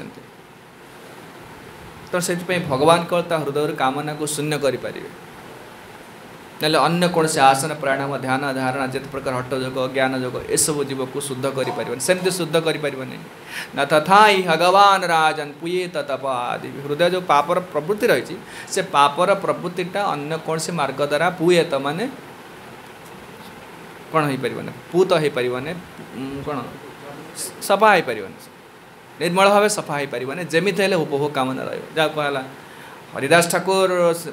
तो से भगवान को हृदय कामना को शून्य करें ना अन्य कौन से आसन प्राणायाम ध्यान धारणा जिते प्रकार हट जोग ज्ञान जोग ये सब जीव को शुद्ध करें सेमती शुद्ध करें ना तथा ही भगवान राजन पुएत तप आदि हृदय जो पापर प्रवृत्ति रही से पापर प्रवृत्तिटा अन्य कौन से मार्ग द्वारा पुएत माने कौन हो पार पूत हो पार कौन सफा हो पार निर्मल भाव सफा हो पार जमी उपभोग कामना रहा कहला हरिदास ठाकुर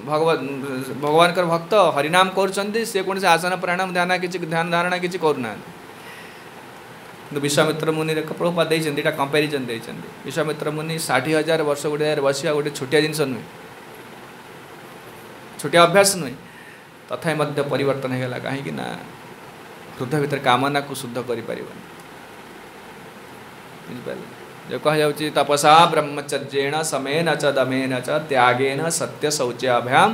भगवान कर भक्त हरिनाम कर कौन से आसन प्राणायाम ध्यान किसी ध्यान धारणा किसी करूना विश्वामित्र मुनि प्रभुपाद देते कंपेरिजन देते विश्वामित्र मुनि 60,000 वर्ष गोटे बस गोटे छोटिया जिनस नुहे छोटिया अभ्यास नुहे तथा परिवर्तन होगा कहीं हृदय भीतर कामना को शुद्ध कर जो कह जाऊँगी तपसा ब्रह्मचर्येण समेन च दमेन च त्यागेन सत्य शौच्याभ्याम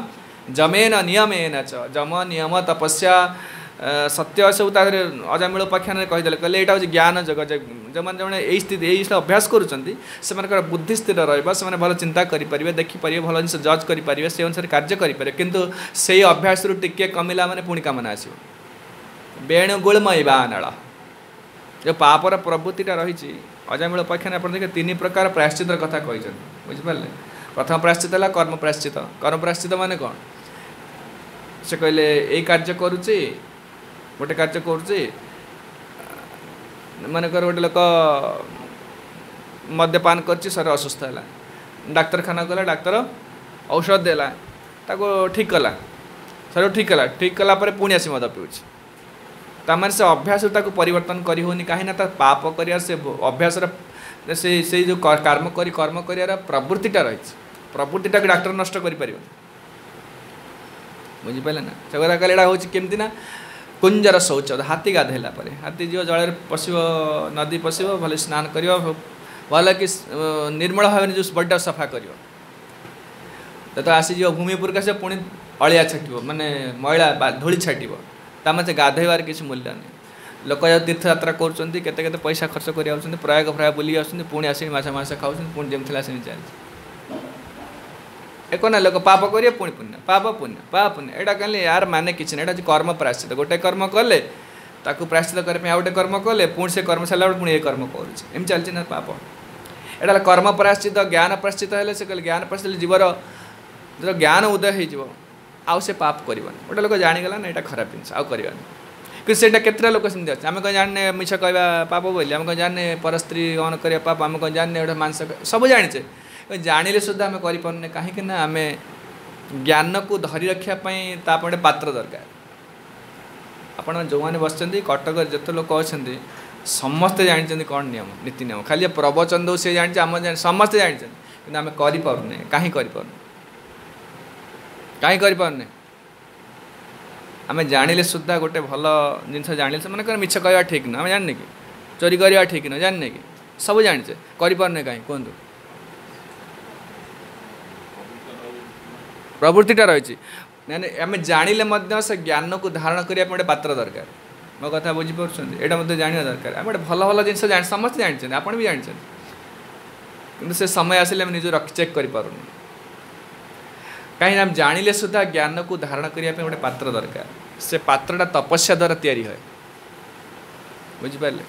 जमेन नियमेन च जम नियम तपस्या सत्य सब अजामिल उपाख्यान कहीदे कहले यहाँ हूँ ज्ञान जग जो मैंने यही स्थिति यही अभ्यास कर बुद्धि स्थिर रहा से भल चिंता करेंगे देखिपारे भल जिन जज करेंगे से अनुसार कार्य करेंगे किंतु से अभ्यास टिके कमिला माने पुणी कामना आसो बेणुगुलमयी बानाड़ा जो पापर प्रवृत्तिटा रही अजामिल उपाख्यान आप देखिए 3 प्रकार प्रायश्चित कथा कही बुझिपारे प्रथम प्रायश्चित है कर्म प्रायश्चित माने कौन से कहले यही कार्य करुच्ची गोटे कार्य करुच्ची मानकर गोटे लोक मद्यपान कर शरीर असुस्थ है डाक्तरखाना गला डाक्तर औषध देला ठीक कला शरीर ठीक कला पुणी आसी मद पीऊँच तामान से अभ्यास परिवर्तन करी होनी कहीं पाप कर अभ्यास से जो कर्म कर प्रवृत्तिटा रही प्रवृत्तिटा डाक्टर नष्ट कर बुझिपारे ना से कथा कहले हूँ केमती ना कुंजर शौच हाथी गाधेला हाथी जो जल पशु नदी पशु भले स्नान कर भल कि निर्मल भाव जो बड़ा सफा कर तो आसीज भूमिपुर का से पुणी अलिया छाट माने मैला धूली छाट ताम से गाधेबार किसी मूल्य नहीं लोक जो तीर्थ यात्रा कर पैसा खर्च कर प्रयाग फ्राग बुली पुणी आस मस खाऊ पुणी जमी आस चलती एक ना लोक पाप करेंगे पुणी पुण्य पाप पुण्य यहाँ कहले यार माने किसी ना यहाँ कर्म प्रायश्चित गोटे कर्म कले ताकू प्रायश्चित करने आ गोटे कर्म कले पुणी से कर्म सारा पुणी ये कर्म करें चलती ना पाप यहाँ कर्म प्रायश्चित ज्ञान प्रायश्चित है से कहले ज्ञान प्रायश्चित जीवर जो ज्ञान उदय हो आउ से पाप करवानी गोटे लोक जाणीगला ना यहाँ खराब जिन आउ करवानी कि सेटा केतरा लोक सेमती अछि आमे कौन जाने मिछ कहबा पाप बोली आमे कौन जाने परस्त्री गमन करिया पाप आमे कौन जाने एटा मांस सब जानिछे जानिले सुद्धा आमे करि परने काहे कि ना आमे ज्ञान को धरी रखिया पई ता पडे पात्र दरकार आपण जो माने बसचंदी कटक जते लोक अछंदी समस्त जानिछंदी कोन नियम नीति नियम खाली प्रवचन दो से जानिछ हम समस्त जानिछंदी कि आमे करि परने काहे करि परने आमे जानिले सुद्धा गोटे भल जिनस जानिले माने कर मिछ कहवा ठीक न आमे जानने कि चोरी करवा ठीक न जानने कि सब जानिछे करि परने काहे कोंदो प्रवृत्तिटा रही आम जानिले से ज्ञान को धारण करने गोटे पात्र दरकार मो कथा बुझीपार यहाँ मतलब जाना दरकार आम गोटे भल भल जिन समस्त जानते आप भी जानते कि से समय आसिले निज चेक कर कहीं आम जानिले सुधा ज्ञान को धारण करने गोटे पात्र दरकार से पात्रटा तपस्या द्वारा तैयारी है बुझिपारे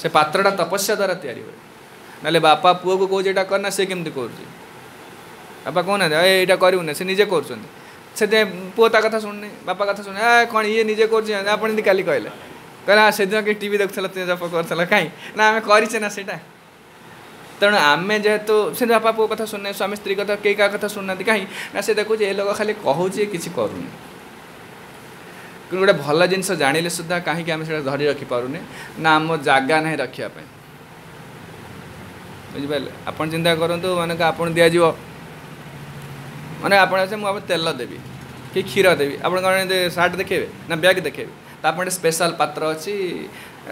से पात्रटा तपस्या द्वारा तैयारी हुए ना बापा पुओ को कौन यहाँ करना से केमती कर बापा कहना यहाँ करूना से निजे कर पुओ ता कथा शुणुनी बापा कथा शुणे कौन ये निजे कर काली कहले कहला से दिन कि टीवी देखुला जप कर कहीं ना आम करे ना से तेणु आम जेहेतु से बापा पुओ कथा शुणुना स्वामी स्त्री कथा कई क्या कथा शुणुना कहीं ना से देखुचे ये लोग खाली कहूचे किसी करूनी कि गोटे भल जिनस जानिले सुद्धा कहीं आम से धरी रखिपारूने ना आम जगह ना रखापी बुझिपारे आप चिंता करूँ मानक आप दिज्व मैंने आप तेल देवी कि क्षीर देवी आप सार्ट देखे ना बैग देखे तो आप स्पेशल पात्र अच्छी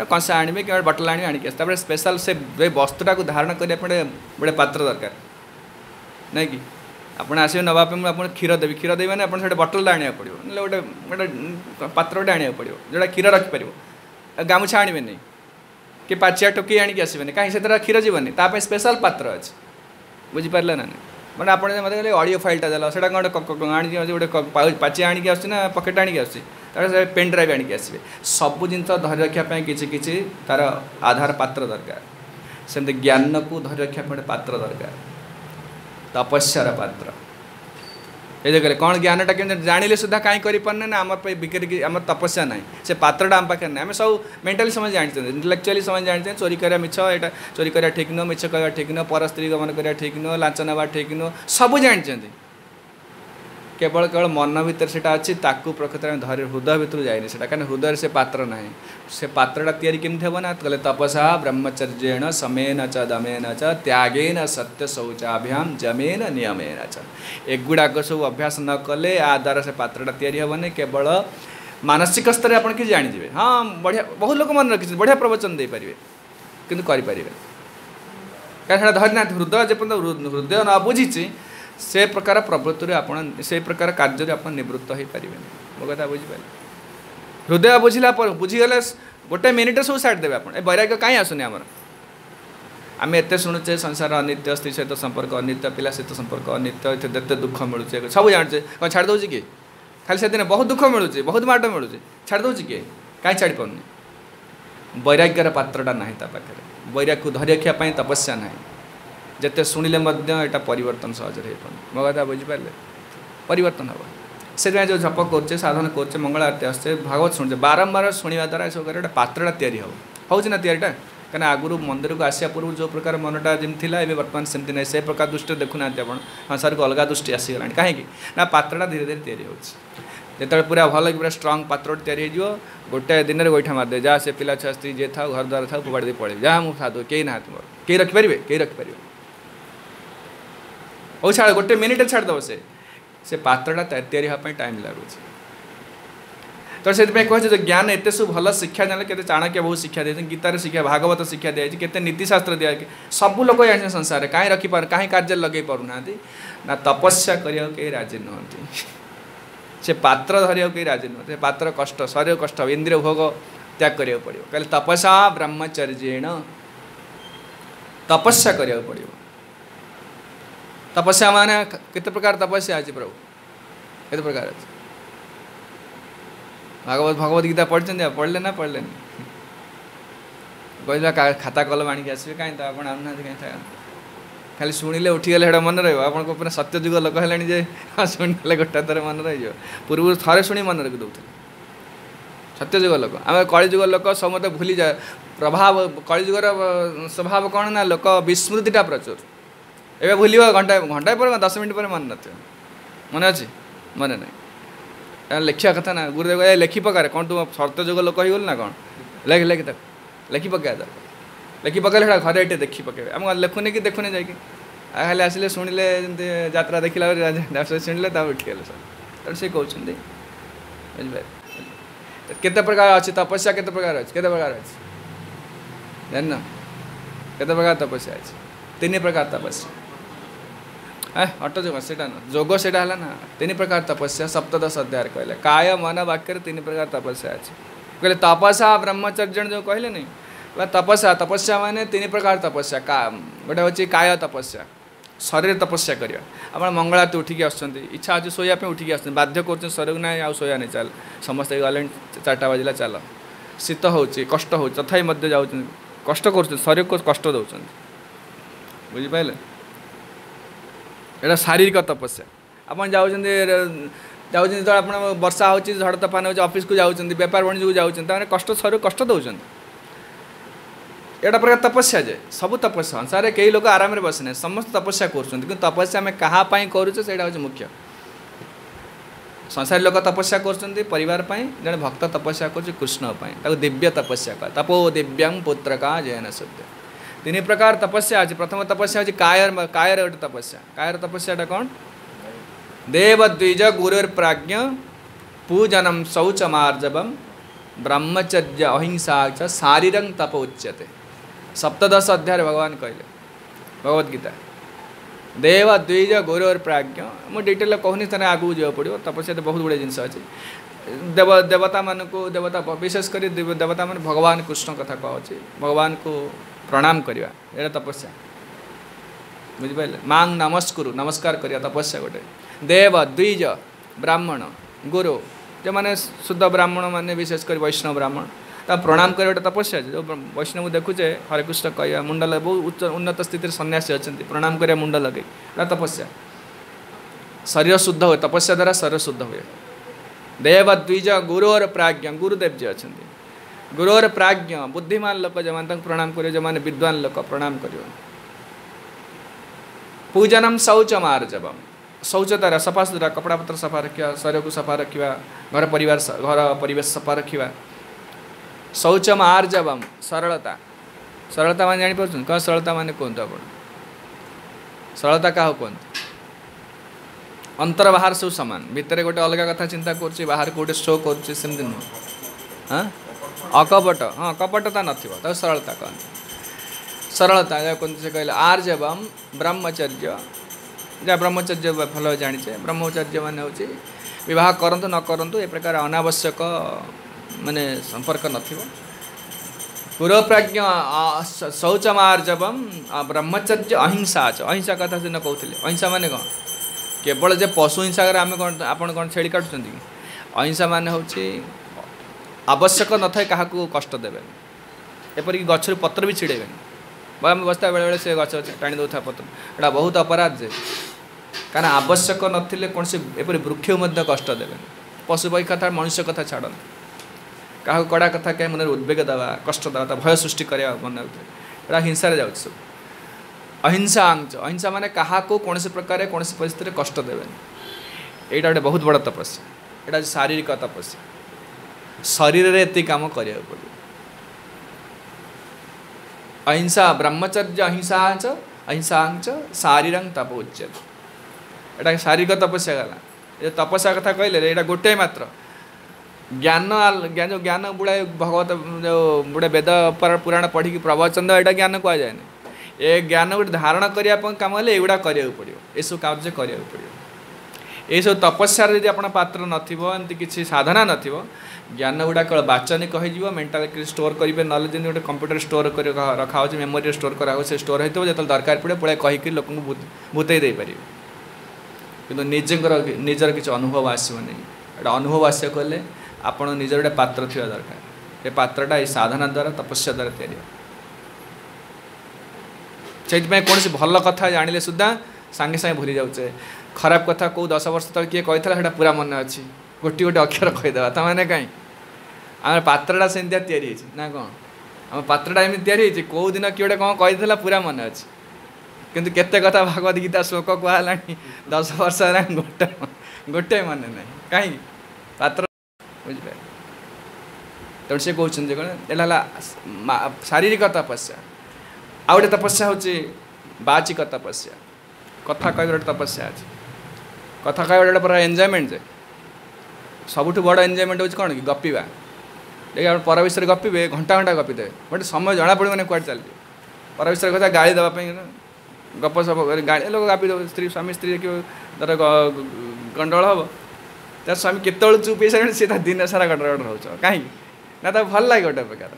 कंसा आने कि बटल आनिक स्पेशल से वस्तुटा को धारण करने गोटे पात्र दरकार नहीं कि आपड़ आसवे नवाप मुझे क्षीर देवी मैंने आप बटल आने पड़ो ना गोटे गोटे पात्र गोटे आने पड़ो जोटा क्षीर रखिपर गामुछा आने नहीं कि पाचिया टोकी आनिक आसबे कहीं से क्षीर जीवन ताप स्पेशल पात्र अच्छे बुझिपारे ना नहीं मैंने आप मतलब ऑडियो फाइलटा देल से गोटे गोटे पाची आनिक आसना पकेट आनिक आस पेन ड्राइव आनिक आसबे सब जिन धरी रखापी किसी तार आधार पात्र दरकार सेमती ज्ञान को धरी रखा गोटे पात्र दरकार तपस्यार पात्र ये देखिए कौन ज्ञानटा के जानिले सुधा कहीं करने ना आम बिक्री आम तपस्या ना से पात्रटा आम पाखे ना आम सब मेंटाली समझ जानते इंटेलेक्चुअली समझ जानते चोरी करा मिछ यहाँ चोरी करा ठीक न मिछ कहवा ठीक न पर स्त्री गमन करा ठीक न लांच नवा ठीक न सब जानते केवल केवल मन भर से अच्छी प्रकृत में धरी हृदय भितर जाए से कहीं हृदय से पात्र ना से पात्रटा तैयारी केमती हे ना कहले तपसा ब्रह्मचर्येण समेन च दमेन च त्यागेन सत्य शौचाभ्याम जमेन नियमेन च एगुड़ाक सब अभ्यास न कले आ द्वारा से पात्रटा तैयारी हेबनी केवल मानसिक स्तर आप किसी जानीजे हाँ बढ़िया बहुत लोग मन रखी बढ़िया प्रवचन दे पारे कि करें कहीं धरी ना हृदय जपर्यंत हृदय न बुझी से प्रकार प्रवृत्ति आप से प्रकार कार्य आप निवृत्त हो पारे मो कथा बुझीपारे हृदय बुझला बुझीगले गोटे मिनिट सब साइड देवे आप वैराग्य कहीं आसुनी आमर आम एत शुणुचे संसार अनित्य स्त्री सहित संपर्क अनित्य पिला सहित संपर्क अनित्य एत दुख मिलूचे सब जाने कौन छाड़ दूसरी किए खाली से दिन बहुत दुख मिलूचे बहुत माट मिलूचे छाड़ दूसरी किए कहीं छाड़ पानी वैराग्यर पात्रटा ना पाखे वैराग्य को धरी रखापी तपस्या ना जिते शुणिले यहाँ परिवर्तन सहज हो मो कथा बुझीपारे परिवर्तन हम से जो जप कर साधन कर मंगल आरती आसचे भागवत शुणे बारंबार शुणा द्वारा सब गोटे पात्रटा तैयारी हो ना तैयारीटा कहीं आगुरी मंदिर को आसिया पूर्व जो प्रकार मनटा जमी है बर्तमान सेमती ना से प्रकार दृष्टि देखुना आप संसार को अलग दृष्टि आसीगला कहीं ना पात्रटा धीरे धीरे तैयारी होते पूरा भल पूरा स्ट्रंग पात्र तैयारी हो गोटे दिन में गोईठा मारदे जहाँ से पिला छुआ स्त्री जी था घर द्वार था फोपाड़ी दे पड़े जहाँ मुझे साधु कहीं ना तुम कहीं रखिपारे कहीं रखिपारे हो छाड़ गोटे मिनिट छाड़देव से पात्रटा तैयारी हाँपाई टाइम लगुच तो से कहे ज्ञान एत सब भल शिक्षा जाने के चाणक्य बहुत शिक्षा दिए गीतार शिक्षा भागवत शिक्षा दिखाई के नीतिशास्त्र दिया सब लोग जानते संसार कहीं रखिपार कहीं कार्य लगे पाना ना तपस्या करने कहीं राजी नुहति से पात्र धरिया कहीं राजी नुहति पात्र कष्ट शरीर कष्ट इंद्रिय भोग त्याग करा पड़ो कहले तपसा ब्रह्मचर्येण तपस्या करा पड़ो तपस्या माने कितने प्रकार तपस्या आज प्रभु कितने प्रकार अच्छे भागवत भगवत गीता पढ़ते पढ़ले ना पढ़ले कहला खाता कलम आनिक आसवे कहीं तो आप आना कहीं खाली शुणिले उठीगले मन रहा पूरा सत्यजुग लोक है शुणिले गोटा थर मन रही पूर्व थे शुणी मन रखी दौले सत्यजुग लोक आम कलिजुग लोक समस्त भूली जाए प्रभाव कलिजुगर स्वभाव कौन ना लोक विस्मृतिटा प्रचुर एवं भूल घंटा घंटा पर 10 मिनट पर मन न मन अच्छी मन ना लिखा कथा ना गुरुदेव लिखि पकारे कौन तू सत्यजुग लोक हो ना कौन लेख लेख लिखि पकाया दरकार लिखि पकड़े घरे ये देखी पकेबे आम लिखुनी कि देखुनी जाकि खाली आसिले शुणिले यात्रा देखला शुणिले उठिगले सर से कहते बुझे केते प्रकार अच्छी तपस्या केते प्रकार अच्छी जान केते प्रकार तपस्या अच्छी 3 प्रकार तपस्या अट जोग से जोग से ना 3 प्रकार तपस्या सप्तदश अध्याय कहले काय मन वाक्य 3 प्रकार तपस्या अच्छी कहले तपस्या ब्रह्मचर्य जो कहले नहीं तपस्या तपस्या माने 3 प्रकार तपस्या का गोटे हूँ काय तपस्या शरीर तपस्या करवा आप मंगला उठिकी इच्छा अच्छे शोया उठिकी आस बाध्य कर शरीर को ना आ शोया नहीं चल समस्ते गले 4टा बजला चल शीत हो कष्ट हो तथापि मध्य जाऊँ कष्ट कर शरीर को कष्ट दौरान बुझिपारे यहाँ शारीरिक तपस्या आप जाऊँ जो आप वर्षा हो झड़ तफान हो ऑफिस को जाऊँ बेपार वाणिज्य को जाऊँ कष्ट शरीर कष्ट दौरान एटा प्रकार तपस्या जे सब तपस्या संसार कई लोग आराम रे बसने समस्त तपस्या कर तपस्या आम क्या करुचे से मुख्य संसारी लोक तपस्या कर परिवार जड़े भक्त तपस्या कर कृष्ण दिव्य तपस्या का तपो दिव्यं पुत्र का जयन सत्य 3 प्रकार तपस्या अच्छी प्रथम तपस्या अच्छी कायर कायर गोटे तपस्या कायर तपस्याटा कौन देवद्विज गुरुर्प्राज्ञ पूजनम शौचमार्जवम ब्रह्मचर्य अहिंसा च शारीरं तप उच्यते 17 अध्याय भगवान कहले भगवद्गीता देव द्विज गुरुर प्राज्ञ मुझे डिटेल कहनी तेना आगू जा पड़ो तपस्या तो बहुत गुड़े जिनस अच्छे देवता मान को देवता विशेषकर देवता मान भगवान कृष्ण कथा कहे भगवान को प्रणाम करवा ये तपस्या बुझिपारे मांग नमस्कुरु नमस्कार करवा तपस्या गोटे देव द्विज ब्राह्मण गुरु जो मैंने शुद्ध ब्राह्मण माने विशेषकर वैष्णव ब्राह्मण प्रणाम कर तपस्या जो वैष्णव देखुचे हरे कृष्ण कह मुंडल बहुत उच्च उन्नत स्थिति सन्यासी अच्छा प्रणाम कर मुंड लगे तपस्या शरीर शुद्ध हुए तपस्या द्वारा शरीर शुद्ध हुए देव द्विज गुरोर प्राज्ञ गुरुदेव जी अच्छा गुरोर प्राज्ञ बुद्धिमान लोक जो मैंने प्रणाम कर जो मैंने विद्वान लोक प्रणाम कर पूजनम शौचमार्जवम शौच द्वारा सफा सुतरा कपड़ा पत्र सफा रखा शरीर को सफा रखा घर परिवेश सफा रखा शौचम आर्जवम सरलता सरलता मान जापर कौन सरलता मान कहतु आप सरलता क्या कहते अंतर बाहर सब सामान भितर गोटे अलग कथा चिंता कर बाहर गोटे शो करमती नुह हाँ अकपट हाँ कपटता ना सरलता कहते सरलता कहते से कहले आर्जवम ब्रह्मचर्य जहाँ ब्रह्मचर्य भल जाचे ब्रह्मचर्य मान हूँ बह करूँ न करूँ ए प्रकार अनावश्यक माने संपर्क नथिबो गुरुप्राज्ञ शौचमार्जवम ब्रह्मचर्य अहिंसा अहिंसा कथा से न कहते अहिंसा माने कौन केवल जे पशु हिंसा आम कौन आपड़ कौन छेड़ी काटुं अहिंसा मान हूँ आवश्यक न था क्या कष्ट देवे एपरिक गचर पत्र भी छिड़ेबे आम बसता बेले बेले से गच टाणी दौथा पत्र एटा बहुत अपराध जे कारण आवश्यक नथिले कौन से एपरी वृक्ष कष्ट देवे पशु पक्षी कथा मनुष्य कथा छाड़ क्या कड़ा कथा क्या मन उद्वेग दवा कष्ट दवा भय सृष्टि करवा मन एटा हिंसा जाऊँ सब अहिंसा अहिंसा माने क्या कौन प्रकार कौन परिस्थिति कष्ट देवे यहाँ गोटे बहुत बड़ तपस्या यहाँ शारीरिक तपस्या शरीर में एति काम करा पड़े अहिंसा ब्रह्मचर्य अहिंसा अहिंसा शारीरं तप उच्यते एटा शारीरिक तपस्या गला ये तपस्या कथा कहले यहाँ गोटे मात्र ज्ञान ज्ञान जो ज्ञान बुढ़ाए भगवत जो बुढ़े वेद पुराण पढ़ी प्रवचन यहाँ ज्ञान कह जाए ये ज्ञान गोटे धारण करने कम हेल्ले युवा कराया पड़ो ये सब कार्य कराया पड़ो ये सब तपस्या यदि आप पात्र नमती किसी साधना न ज्ञान गुड़ा केवल वाचनिक हो मेंटाल स्टोर करेंगे ना जमी गोटे कंप्यूटर स्टोर कर रखा हो मेमोरी स्टोर करा से स्टोर होता जो दरकार पड़े पड़े कहीकि लोक भूतई दे पारे कि निजर किसी अनुभव आसो नहीं एटा अनुभव आसा कले आपण निजर गोटे पात्र थी दरकार ये पात्रटा ये साधना द्वारा तपस्या द्वारा तैयारी से कौन भल कथा जानिले सुधा सांगे सांगे भूली जाऊे खराब कथा कौ 10 वर्ष तक किए कही पूरा मन अच्छी गोटे गोटे अक्षर कहीदे ताने कहीं आम पात्रटा सेमती तैयारी ना कौन आम पात्रटा एमती तैयारी कौ दिन किए कौन कही पूरा मन अच्छे किंतु केते कथा भागवत गीता श्लोक कहला 10 वर्ष गोटे गोटे मन ना कहीं पात्र बुझे तेणु सी कहते कौन है शारीरिक तपस्या आ गए तपस्या हूँ बाचिक तपस्या कथा कह गोटे तपस्या अच्छे कथा कह गोटे पूरा एंजॉयमेंट जे सबुठ बड़ एंजॉयमेंट हूँ कौन कि गपीवा देखिए आप पर विषय गपीबे घंटा घंटा गपीदे बट समय जना पड़े मैंने कुआड़े चलती पर विषय कथा गाड़ी देवाई गप सप गाड़ी लोग गापी दे स्त्री स्वामी स्त्री देखिए धर गंडल हम तार स्वामी केत चुप हो सारे सी दिन सारा गडर गडर हो कहीं ना तो भल लगे गोटे प्रकार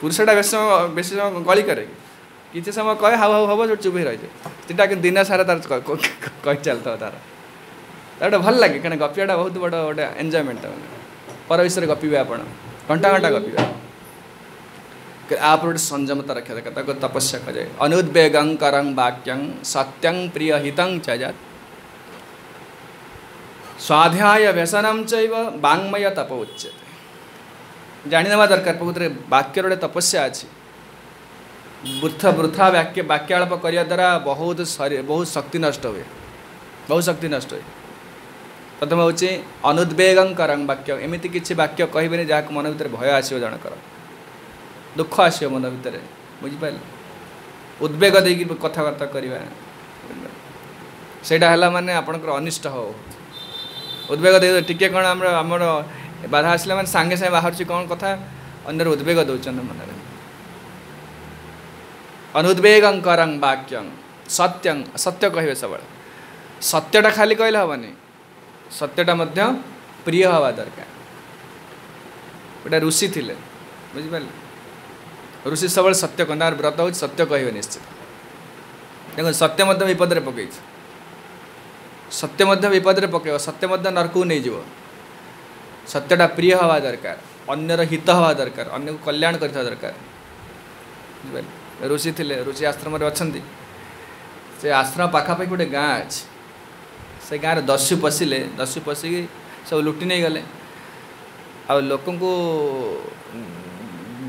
पुरुषटा बेस समय गली करे किसी समय कहे हाउ हाउ हम जो चुप ही रही स्त्रीटा कि दिन सारा तार कही चलता तार गोटे भल लगे कहीं गपियाटा बहुत बड़ गोटे एंजॉयमेंट पर विषय गपीबे आप घंटा घंटा गपीबे आप गोटे संयमता रखा दरकार तपस्या कहे अनुद्वेगं करं वाक्यं सत्यं प्रिय हितं च यत् स्वाध्याय व्यसनम चैव वाङ्मय तप उच्यते जानिनेबा दरकार प्रकृति वाक्य गोटे तपस्या अच्छी वृथा वाक्यालाप करने द्वारा बहुत शक्ति नष्ट हुए बहुत शक्ति नष्ट हुए प्रथम हूँ अनुद्वेगं करं वाक्य एमती किसी वाक्य कहे जहाँ मन भर भय आसो जनकर दुख आसो मन भितर बुझिपारे उद्वेग देकी कथबार्ता करवा सेटा है माने आपणकर अनिष्ट हो उद्वेग दे टिके कौन आमर बाधा आसला मैंने सांगे सांगे बाहर कौन कथा अंदर उद्वेग दौरान मन अनुद्वेगं करं वाक्यं सत्यं सत्य कहे सब सत्यटा खाली कहले हेनी सत्यटा मध्य प्रिय हवा दरकार गोटे ऋषि थिले बुझिपारे ऋषि सब सत्य कहना व्रत हो सत्य कहे निश्चित देखो सत्य मध्य विपद में पकई सत्य मध्य विपद में पकड़ सत्य मध्य नरक नहीं जीव सत्यटा प्रिय हवा दरकार अन्यर हित हवा दरकार अन्य को कल्याण कर दरकार बुझिपारे ऋषि थिले ऋषि आश्रम अच्छा से आश्रम पाखापाखि गोटे गाँ अच्छे से गाँव में दस्यु पशिकी सब लुटि नहीं गले आ लोक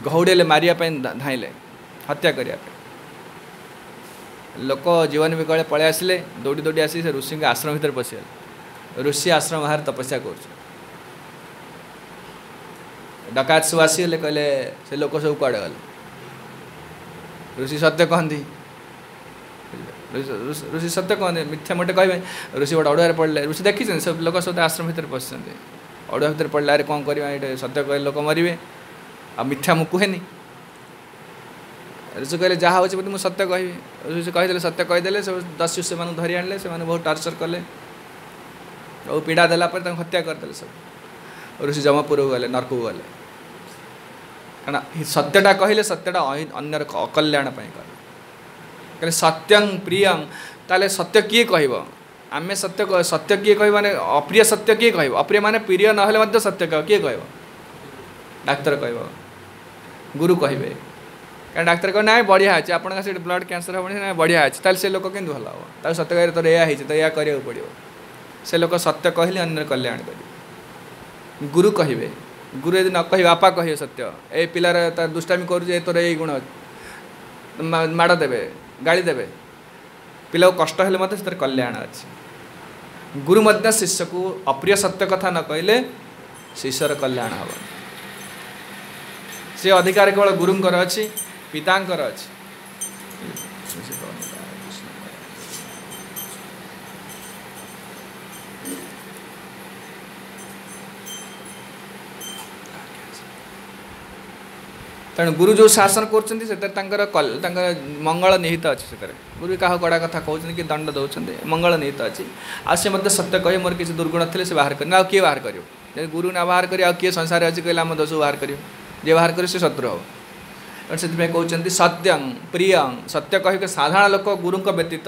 घौड़े मारिया धाइले हत्या करने लोक जीवन भी कले पलि आसिले दौड़ी दौड़ी आसी से ऋषि के आश्रम भीतर पशिगले ऋषि आश्रम बाहर तपस्या कर डकायत सब आसीगले कहले से लोक सब कड़े गले ऋषि सत्य कहती ऋषि सत्य कहते मिथ्या मोटे कहे ऋषि गोटे अड़ुआ पड़े ऋषि देखी सब लोक सब आश्रम भीतर पशि अड़ुआ भीतर पड़े अरे कौन करवा ये सत्य कहे लोक मरवे आ मिथ्या मु कहे ऋषि कहले जहाँ हो मुझे सत्य कहि ऋषि कहीदे सत्य कहीदे सब दस्यु से धरी आने से बहुत टर्चर कले बहुत पीड़ा देला हत्या करदे सब ऋषि जमपुर गले नरक गले कारण सत्यटा कहले सत्यटा अन्यर अकल्याण कहे सत्यं प्रियं ताले सत्य किए कह आम सत्य किए कह माने अप्रिय सत्य किए कह अप्रिय माने प्रिय ना सत्य कह किए कह डाक्तर कह गुरु कहे क्या डाक्तर कह ना बढ़िया अच्छे आप ब्लड कैंसर हम ना बढ़िया अच्छे ताल से लोक के भल हम सत्य कह तोर या तो या करा पड़ो से लोक सत्य कहले अन्य कल्याण कर गुरु कहे गुरु यदि न कह बापा कहे सत्य ए पिलार तार दुष्टामी कर तोर यही गुण माड़ देवे गाड़ी देवे पिला कष्ट हेले मत से कल्याण अच्छे गुरु मध्य शिष्य को अप्रिय सत्य कथा न कहले शिष्यर कल्याण हम से अधिकार केवल गुरुंकर अच्छी पितांकर अच्छी तेणु गुरु जो शासन कर मंगल निहित अच्छे से गुरु क्या कड़ा कथा कहते कि दंड दौरान मंगल निहित अच्छी आसे मत सत्य कहे मोर किसी दुर्गुण थे से बाहर करना किए बाहर कर गुरु ना बाहर कर किए संसार अच्छी कहले आम दोष बाहर कर जे बाहर कर शत्रु हो से कहते सत्यं प्रियं सत्य कह साधारण लोक गुरु व्यतीत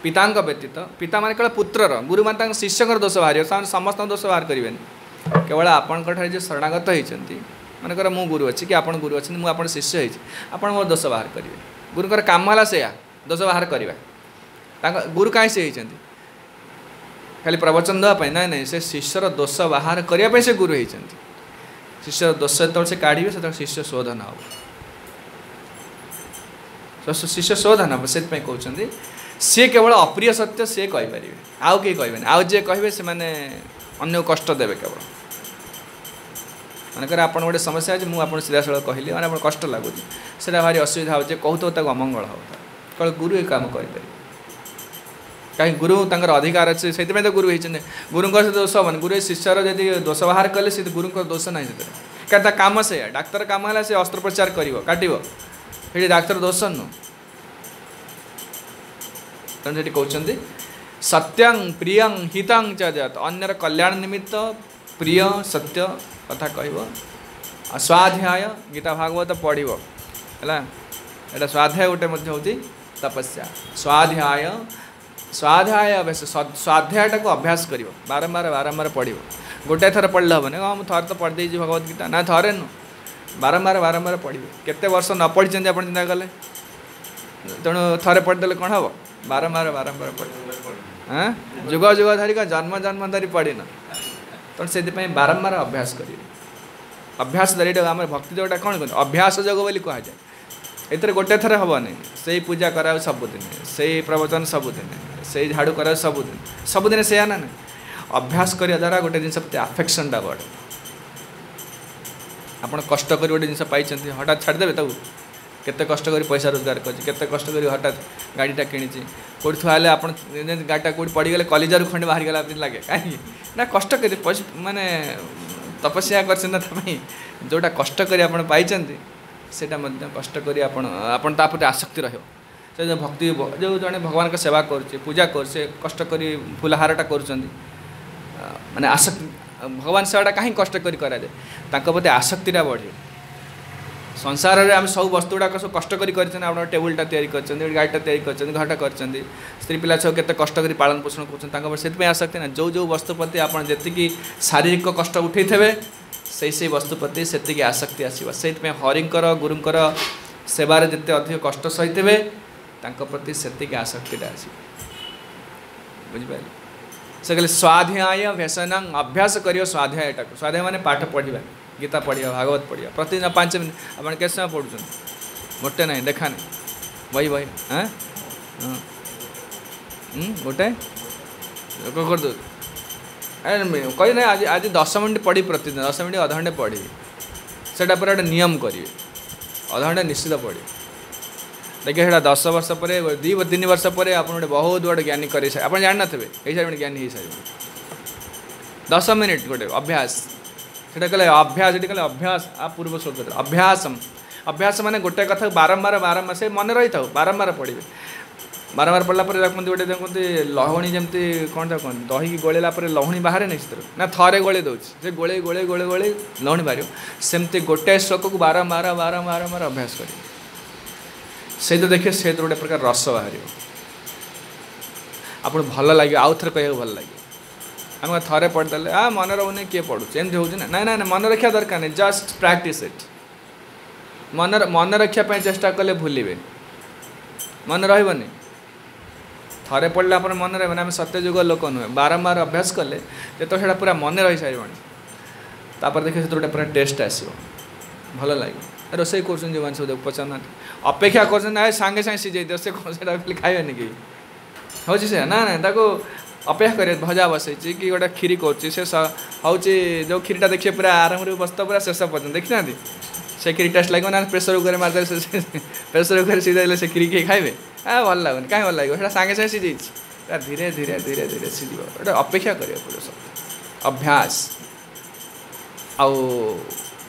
पिता व्यतीत पिता मान केवल पुत्रर गुरु मान शिष्य दोष बाहर समस्त दोष बाहर करेंगे केवल आपंकर जो शरणागत होती मनकर मु गुरु अच्छी कि आप गुरु अच्छे मुझे शिष्य होती आप मोर दोष बाहर करेंगे गुरुकर कम है से दोष बाहर करवा गुरु कहीं से होती खाली प्रवचन देवाई ना ना से शिष्यर दोष बाहर करने से गुरु होती शिष्य दोष जो से काढ़े से शिष्य शोधन हम शिष्य शोधन हम से कहते सी केवल अप्रिय सत्य सी कहीपर आउ किए कहे आउ जे कहे से मैंने अन्य कष्ट देवे केवल मनकर आप गोटे समस्या अच्छे मुझे सीधासल कहली मैंने आप कष्ट लगुच से भारी असुविधा हो कहते अमंगल होता कल गुरु ये काम करें कहीं गुरु तंकर अधिकार अच्छे से तो गुरु होती गुरु से दोष हेन गुरु शिष्यर जब दोष बाहर कले से गुरु दोष ना क्या काम से डाक्तर काम है से अस्त्रोपचार कर काटो ये डाक्तर दोष नु तेणु से कहते सत्यं प्रियं हितं च जत अन्यर कल्याण निमित्त प्रिय सत्य कथा कह स्वाध्याय गीता भागवत पढ़व है यहाँ स्वाध्याय गोटे हूँ तपस्या स्वाध्याय स्वाध्याय अभ्यास स्वाध्यायटा को अभ्यास कर बारंबार बारंबार पढ़ गोटे थर पढ़ले हेनी हाँ मुझे थर तो पढ़ देजी भगवत गीता ना थरे नु बारंबार बारंबार पढ़ केते वर्ष न पढ़ी आप चिंता कले तेणु थरे पढ़ीदे कौन हम बारंबार बारंबार पढ़ हाँ जुग जुग धरिक जन्म जन्म धरी पढ़ीन तेणु से बारंबार अभ्यास करेंगे अभ्यास द्वारा आम भक्ति जोटा कौन कहते अभ्यास जोग बोली कहुए ये गोटे थर हेनी से पूजा कराओ सबुदिन से प्रवचन सबुदिन से झाड़ू कराओ सबुदिन सबुदिन से ना अभ्यास करने द्वारा गोटे जिन आफेक्शनटा बढ़े आप कष्ट कर गोटे जिन पाई हठात छाड़देवे तक केते कष्ट कर पैसा रोजगार करते कष्ट कर हठात गाड़ीटा किणी कौट थुआले आप गाड़ीटा कौट पड़गले कलिजार खंडे बाहरी गला लगे कहीं ना कष्ट कर माने तपस्या कर जोटा कष्ट कर पाई सेटा कष्ट कर आसक्ति रही भक्ति जो जड़े भगवान का सेवा कर पूजा कर कष्ट कर फुलहारटा कर माने आसक्ति भगवान सेवाटा कहीं कष्ट कर प्रति आसक्तिटा बढ़े संसार में आम सब वस्तु गुड़ाक सब कष्ट कर टेबुलटा तैयारी गाड़ीटा तैयारी घरटा कर स्त्री पिला सब केते कष्ट कर पालन पोषण कर आसक्ति ना जो जो वस्तु प्रति आप जी शारीरिक कष्ट उठे थे से वस्तु प्रति से आसक्ति आसो से हरिंकर गुरुंकर सेवार जिते अधिक कष्ट सही थे प्रति से आसक्तिटा आस बुझिपारे से कहले स्वाध्याय व्यसन अभ्यास कर स्वाध्यायटा स्वाध्याय माने पाठ पढ़ा गीता पढ़िया भागवत पढ़िया प्रतिदिन 5 मिनट आप कैसे समय पढ़ुन गोटे ना देखा नहीं वही वही हाँ गोटे कर दो कही ना आज आज 10 मिनट पढ़ी प्रतिदिन 10 मिनट अध घंटे पढ़ी से गोटे नियम करेंगे अध घंटे निश्चित पढ़ी देखिए से 10 वर्ष पर 2-3 वर्ष पर आप गोटे बहुत बड़ ज्ञानी कर आप जान थे ये ज्ञानी हो सारे 10 मिनट गोटे अभ्यास से कहले अभ्यास ये कहले अभ्यास आप पूर्व श्लोक अभ्यासम अभ्यास माने गोटे कथा बारंबार बारंबार से मन रही था बारंबार पढ़े बारंबार पढ़ला गोटे देखते लहुणी जमती कौन था कहते दही की गोलेला लहुणी बाहर नहीं से ना थरे गोले दूसरे गोले गोले गोले गोले लहुणी बाहर सेमती गोटे श्लोक को बारंबार बारंबार बारंबार अभ्यास कर से तो देखिए से गोटे प्रकार रस बाहर आप भल लगे आउ थे कह भल लगे आम थे पढ़ीदे हाँ मन रोने किए पढ़ुचे एमती हो ना ना मन रखा दरकार नहीं जस्ट प्रैक्टिस इट मन रखापी चेष्टा कले भूलिए मन रही थे पढ़ले आप मन रही आम सत्यजुग लोक नुहे बारंबार अभ्यास कले तो से पूरा मन रही सारे देखिए से गोटे पूरा टेस्ट आसो भल लगे रोसे कर सब पचार अपेक्षा कर सागे सागे सीझे दियो से खाइबे कि हूँ से ना ना अपेक्षा करें भजा बसई कि गोटे खीरी कर हूँ जो खीरीटा देखिए पूरा आरंभ बसता पूरा शेष पर्यटन देखी ना से खीरी टेस्ट लगे ना प्रेसर कुकर मारदे प्रेसर कुकर सीधे से खीरी किए खाइबे हाँ भल लगुनि कहीं भल लगे सागे सागे सीझे धीरे धीरे धीरे धीरे सीझ गोटे अपेक्षा करें पड़ो सब अभ्यास आउ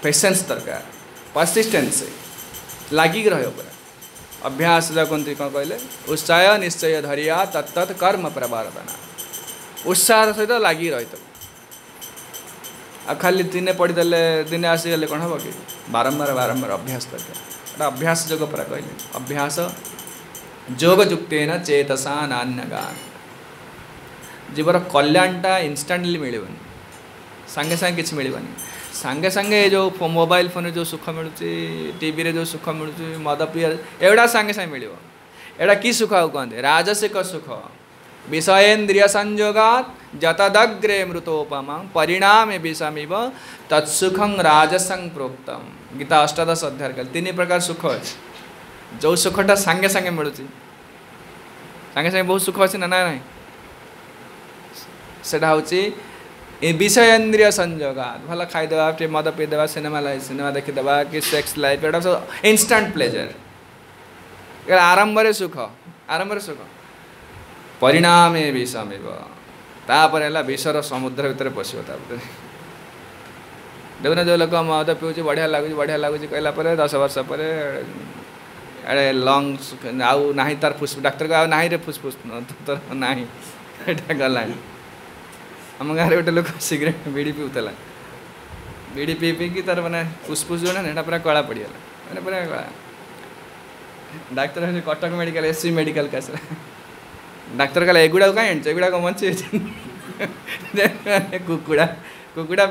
पेशेंस दरकार परसिस्टेंस लगिक रहा पूरा अभ्यास कहते कौन कहले उत्साह निश्चय धरिया तत्त कर्म प्रवर्तना उत्साह सहित लगी रही आ खाली दिने पढ़ीदे दिने आसीगले कौन हम कि बारंबार बारंबार अभ्यास दरकार अभ्यास जोग परा कहले अभ्यास जोग युक्तेन चेतसा नान्यगान जीवर कल्याणटा इनस्टाटली मिलबनी सांगे सांगे किसी मिलबनी सांगे सांगे जो मोबाइल फोन जो सुख मिलूँ टीवी रे जो सुख मिलूँ मद पी एगुड़ा सांगे सांगे मिल एड़ा कि सुख कहते राजसिक सुख विषयेन्द्रिय संयोगात जतदग्रे मृतोपम परिणामे विषमिव तत्सुखं राजसं प्रोक्तम। गीता अष्टादश अध्याय कहले तीन प्रकार सुख अच्छे जो सुखटा सांगे सांगे मिलूँ सांगे सांगे बहुत सुख अच्छे ना ना सेटा हूँ विषय इंद्रिय संजोग भल खाईदे टे मद पीदे सिनेमा देखीदे कि सेक्स लाइफ एटा सब इनस्टांट प्लेजर आरंभ सुख परिणामे विषमिव तापर है विषर समुद्र भितर पशो देखना जो लोक मद पीऊँ बढ़िया लगुच कहला 10 वर्ष पर अरे लंग्स आउ ना तार फुसफुस डाक्तर को ना रे फुसफुस तोर ना गला आम गाँव गोटे लोक सिगरेट बीड़ी पीऊला बीड़ी पी पी कि तार मैंने फुसफुस जो ना पूरा कला पड़गला मैंने पूरा कला doctor Cuttack medical SC medical का डाक्तर कहला एगुड़ा कहीं एगुड़ा कौन बचे कुकुड़ा कुकुड़ा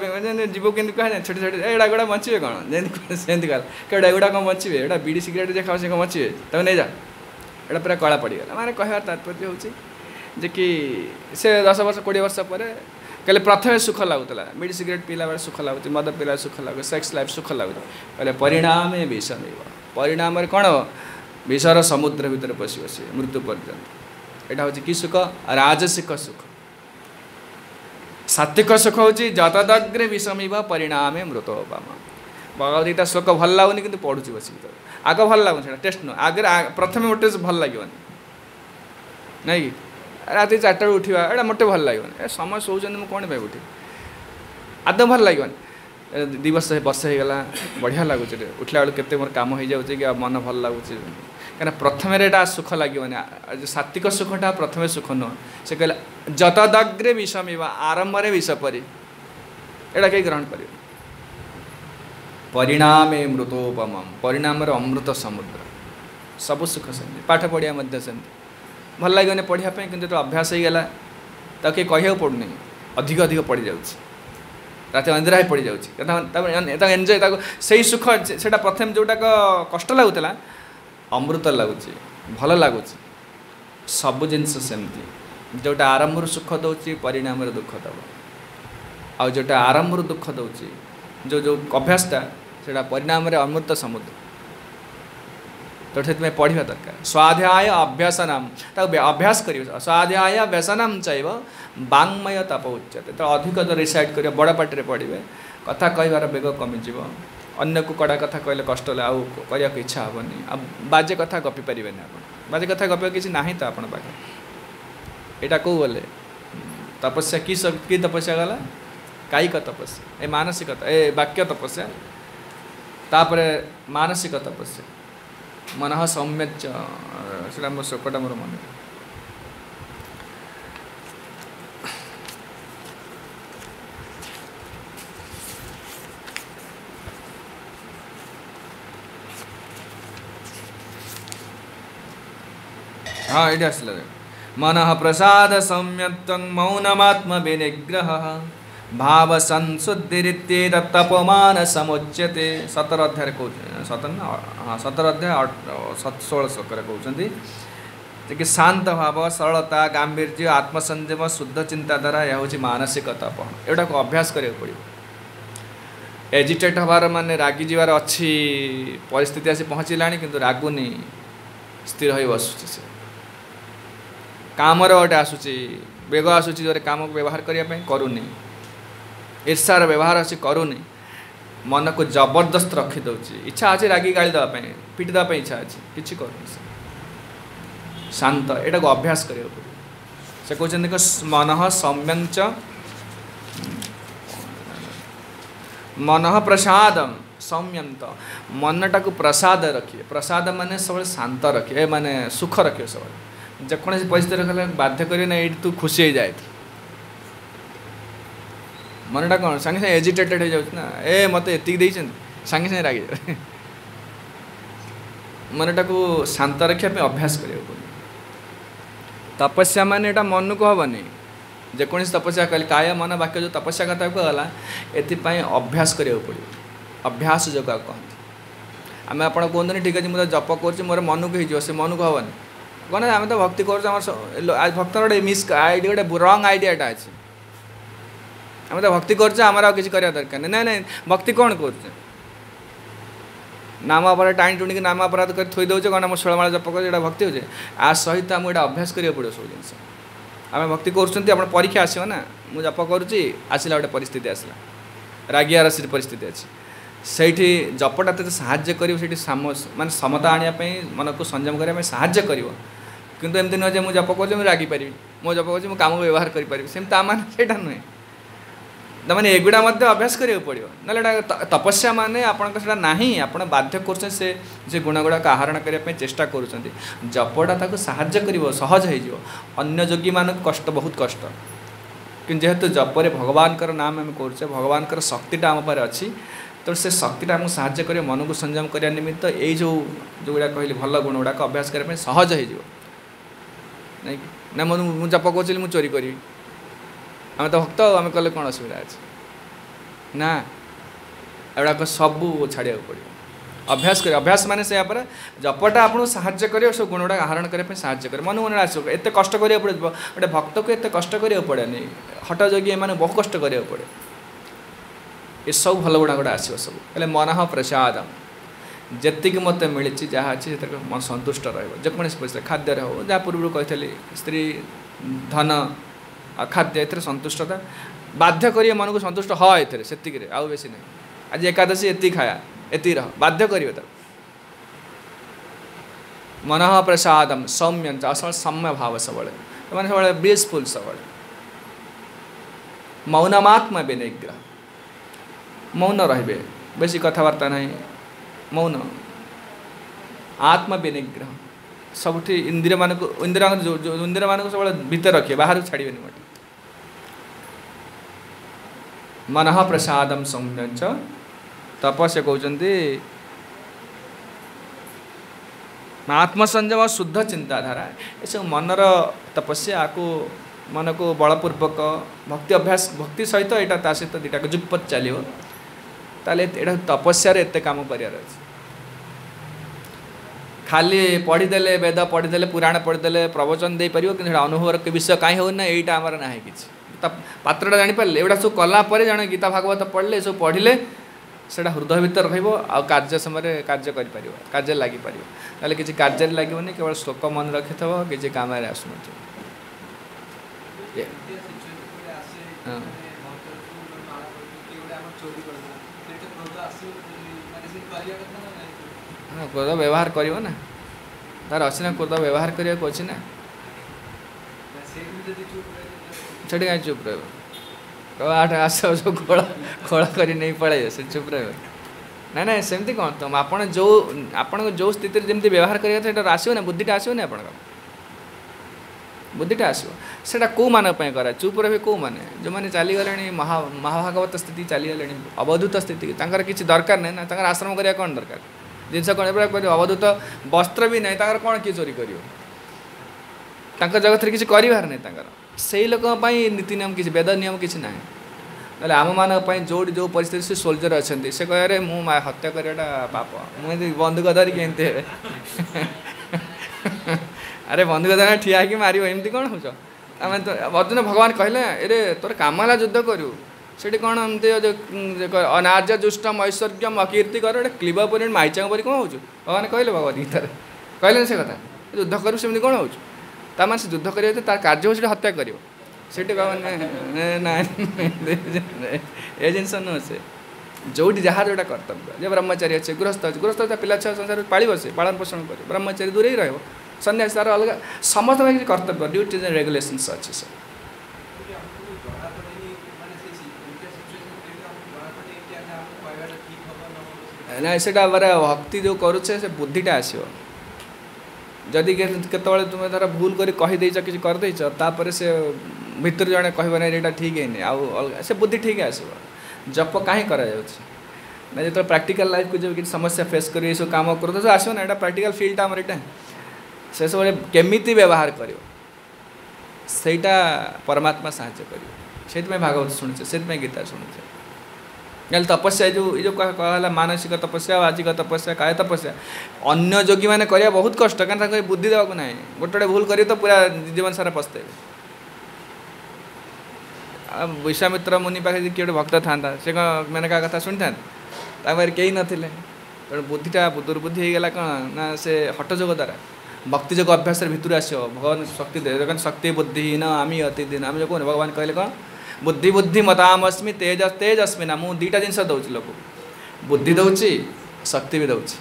जीव के कह छोटे छोटे एड़ा गुड़ा बचे कौन जमी कहला कड़ा एगुड़ा कौन बचे एटा बीड़ी सिगरेट जे खाओ से कौन बचे तब नहीं जा एटा पूरा कला पड़गला माने कहवार तात्पर्य हूँ जे कि से 10 वर्ष 20 वर्ष पर कहले प्रथम सुख लगुला बीड़ी सिगरेट पीला बेले सुख लगुच मद पीला सुख लगुच सेक्स लाइफ सुख लगुच कहले परिणामे विषमिव परिणाम कौन विषर समुद्र भितर पशि बस मृत्यु पर्यंत एटा हूँ कि सुख राजसिक सुख सात्विक सुख हूँ जतदग्रे विषमिव परिणामे मृतोपम भगवत गीता श्लोक भल लगुनि कि पढ़ुची बस आग भल लगुन टेस्ट नुह आगे प्रथम मोटे भल लगे नहीं कि राति 4टा उठा एटा मोटे भल लगे समय शोचन मुझे कौन पाई उठी आदम भल लगे 2 वर्ष होगला बढ़िया लगुच उठला बेलू के मोर कम हो जाऊँच कि मन भल लगुच कहीं प्रथम सुख लगे सात्विक सुखटा प्रथम सुख नुह से कहला जतदग्रे विषमिव आरंभ विष परी एटा कहीं ग्रहण कर परिणामे मृतोपम परिणाम अमृत समुद्र सब सुख सेमती पाठ पढ़िया सेमती भल लगे पढ़ापी कि अभ्यास होगा तो कहीं कह पड़ूनी अधिक अधिक पड़ जाऊँच रात अंधेरा पड़ जाऊँच एंजय से सुख से प्रथम जोटा कष्ट लगुला अमृत लगुच भल लगुच सब जिनस सेमती जोटा आरंभ सुख दौर परिणाम दुख दब आ जोटा आरंभ दुख दौर जो जो अभ्यासटा से परिणाम अमृत समुद्र तो से पढ़ा दरकार स्वाध्याय अभ्यासनम अभ्यास कर स्वाध्याय व्यसनम चाहिए वांगमय तप उच्यते तो अधिक जो रिसाइड कर बड़ पार्टी पढ़े कथा कहबार बेग कमिज अन्य को कड़ा कथा कहले कष्ट आउ करने इच्छा हेनी आ बाजे कथा गपी पारे आप बाजे कथा गप किसी ना तो आप यहाँ कौ गले तपस्या कि तपस्या गला कायिक तपस्या ए मानसिक ए वाक्य तपस्या तापर मानसिक तपस्या मन सम्यच से मोर श्लोकटा मोर मन हाँ ये आसला मन प्रसाद सम्यक् मौनमात्म विनिग्रह भाव संशुद्धिरित्येत तपमान समुच्यते 17 अध्याय कौ 17 अध्याय 16 श्लोक कहते कि शांत भाव सरलता गांभीर्य आत्मसंयम शुद्ध चिंताधारा यह हूँ मानसिक तप एटा को अभ्यास करा पड़ो एजिटेट हबार माने रागी जीवार अच्छी परिस्थिति आसी पहुँचला किंतु रागुनी स्थिर हो बसुची से कामर गोटे आसूची बेग आसूची जो काम को व्यवहार करने करूनी ईर्षार व्यवहार अच्छी करूनी मन को जबरदस्त रखीदे इच्छा अच्छे रागी गाड़ी देवाई पिटी देवाई इच्छा अच्छी किसी करूनी शांत एटा को अभ्यास करा पड़े से कहते मन सम्यंच मन प्रसादम संयंत मनटा को प्रसाद रखिए प्रसाद माने सब शांत रखिए माने सुख रखिए सब जेकोसी परिस्थिति रखा बाध्य करें ना ये तू खुशी हो जाए मनटा कौन सांगे सांगे एजिटेटेड हो जाऊँ ना ए मत एति सांगे सांगे रागी मनटा को शांत रखापी अभ्यास करा पड़े तपस्या माने एटा मन को हेनी जेकोसी तपस्या कह काय मन वाक्य जो तपस्या कथा कहला एपाई अभ्यास करा पड़े अभ्यास जगह कहते आम आप कहते ठीक अच्छे मुझे जप कर मोर मन को हो मन को हेनी कौन आम तो भक्ति कर भक्त गोटे मिस आइडिया गोटे रंग आइडियाटा अच्छे आम तो भक्ति कर किसी करवा दरकार नहीं ना भक्ति कौन कर नाम अपराध टाणी टुणी नाम अपराध कर थोई दौचे कौन षोलमाला जप कर भक्ति हो आ सहित आमको ये अभ्यास करा पड़ो सब जिन आम भक्ति कर परीक्षा आसो ना मुझे जप करुच्ची आसला गोटे परिस्थिति आसला रागियार से परिस्थिति अच्छी से जपटा तो साहाଯ୍य कर माने समता आने मन को संयम करने साहाଯ୍य कर किंतु एमती नुहे मुझे जप कर रागी पारि मो जप कर काम व्यवहार करें सेमती माने नुहे मैंने एगुड़ा अभ्यास करा पड़ो ना तपस्या माने आपड़ा ना आप बाध्य कर गुण गुड़ाक आहरण करने चेष्टा कर जपटा साहाଯ୍य कर सहज हो अन्य योगी मान कष्ट बहुत कष्ट कि जेहेतु जपरे भगवान नाम आम कर भगवान शक्तिटा आम पारे अच्छी तो से शक्तिटा आमको साहाଯ୍य कर मन को संयम करने निमित्त ये जो गुड़ा कहली भल गुण गुड़ाक अभ्यास करने सहज हो नहीं ना मुझे जप कर मुझे चोरी करी आम तो भक्त आम कले कौन असुविधा अच्छे ना एगुड़ाक सबू छाड़ा पड़ो अभ्यास कर अभ्यास माने से जपटा आपको साहाଯ୍य कर सब गुण गुड़ा आहरण करने साहाଯ୍य कर मन मन आस एत कष्ट करा पड़े गोटे भक्त को एत कष्ट करा पड़ेनि हठ जोगी एम बहुत कष्ट करा पड़े ये सब भल गुणा गुड़ा आसो सब हेल्ले मन प्रसाद जी मत मिली जहाँ अच्छी से मन सन्तुष्ट रोकौन पैसा खाद्य हो जहाँ पूर्व कही स्त्री धन खाद्य ए सन्तुष्टता बाध्य कर मन को सन्तुष्ट हाँ ये से आउ बेसी ना आज एकादशी एति खाया एति रह बाध्य कर मन प्रसादम सौम्य असल सौम्य भाव सब मैंने सब ब्लिसफुल सब मौनमात्म विनिग्रह मौन रे बेसी कथबार्ता नहीं मौन आत्म विनिग्रह सब इंद्रिय मान को सब भीतर रखिए बाहर छाड़े मोटे मन प्रसादम सौम्य तपस्या कहते आत्मसंयम शुद्ध चिंताधारा ये सब मनर तपस्या को मन को बलपूर्वक भक्ति अभ्यास भक्ति सहित यहाँ सहित दुटा जुगपत चलो ताले यहाँ तपस्या एत काम कर खाली पढ़ीदे वेद पढ़ीदे पुराण पढ़ीदे प्रवचन दे पार कि अनुभव के विषय कहीं हो ना यहाँ आमर ना कि पात्रटा जापारे एगुड़ा सब कलापर जड़े गीता भागवत पढ़ले सब पढ़ले से हृदय भीतर कार्य समय कार्य कार्य लगी पार किसी कार्य लगे केवल श्लोक मन रखि किसी कम आसुन क्रोध व्यवहार कर ना तार अच्छी ना क्रोध व्यवहार करने को अच्छी ना से कहीं चुप रह आठ आस जो खोल खोल कर नहीं पड़े से चुप रह ना ना सेमती कौन तुम आपड़ जो स्थिति जमी व्यवहार करा आसो ना बुद्धिटा आसो ना आप बुद्धिटा आसो से कौ मान कर चुप रहे कौ मैंने जो मैंने चलीगले महाभागवत स्थिति चलीगले अवधूत स्थिति किसी दरकार नहीं ना आश्रम करने कौन दरकार जिनस कौन अवधूत वस्त्र भी नहीं कौन किए चोरी कर जगत किसी करार नहीं से लोक नीति नियम किसी वेद नियम किसी ना ना आम मान जो जो परिस्थिति से सोल्जर अच्छा से कहे मुझे हत्या कराटा पाप मुझे बंदूक धरिकी एमती अरे बंदूक धर ठिया कि मार एमती कौन हो आम तो अर्जुन भगवान कहले अरे तोर कामला युद्ध करू से कौन एमती अनार्य जुष्टम ऐश्वर्यम अकीर्ति कर क्लीब पर माइचा पर कौन हो भगवान कहले भगवत गीतार कहले से कथा युद्ध करू सेमती कौन हो तार से युद्ध कर तार कार्य हो हत्या कर जिनस नुह से जो जहाँ जोटा कर्तव्य जो ब्रह्मचारी अच्छे गृहस्थ अच्छे गृहस्थ पिला छुआ संसार पाल से पालन पोषण कर ब्रह्मचारी दूर ही रहा सन्यासी तार अलग समस्त कर्तव्य ड्यूटीज एंड रेगुलेशंस अच्छे सब ना से भक्ति जो करुचे से बुद्धिटा आसो जदि केतवे तुम धर भूल कर कहीदे किसी करदेच तापर से भितर जड़े कह ना यहाँ ठीक है अलग से बुद्धि ठीक आसो जप कहीं करा ना जो प्रैक्टिकल लाइफ को जो कि समस्या फेस कर सब कम कर तो आसो ना यहाँ प्रैक्टिकल फील्ड आमर यहाँ से सब केमिति व्यवहार कर परमात्मा साहाଯ୍य कर भागवत शुणुचे से गीता शुणुचे ना तपस्या जो कहला मानसिक तपस्या वाचिक तपस्या काय तपस्या अन्य योगी मैंने करवा बहुत कष्ट क्या बुद्धि देवा ना गोटे भूल कर तो पूरा जीवन सारा पछते विश्वामित्र मुनि पाखे किए भक्त था से कौन मेनका कथा शुणी था पाखे कहीं नथिले तेणु बुद्धिटा दुर्बुद्धि होगला कौन ना से हठजोग द्वारा भक्ति जोग अभ्यास भितर आसो भगवान शक्ति दे शक्ति बुद्धि न आमी अति दिन आम जो कौन भगवान कहले कौन बुद्धि बुद्धि मतामस्मी तेज तेजस्मी ना मुझे दुईटा जिनस दूसरी लोक बुद्धि दौची शक्ति भी दौची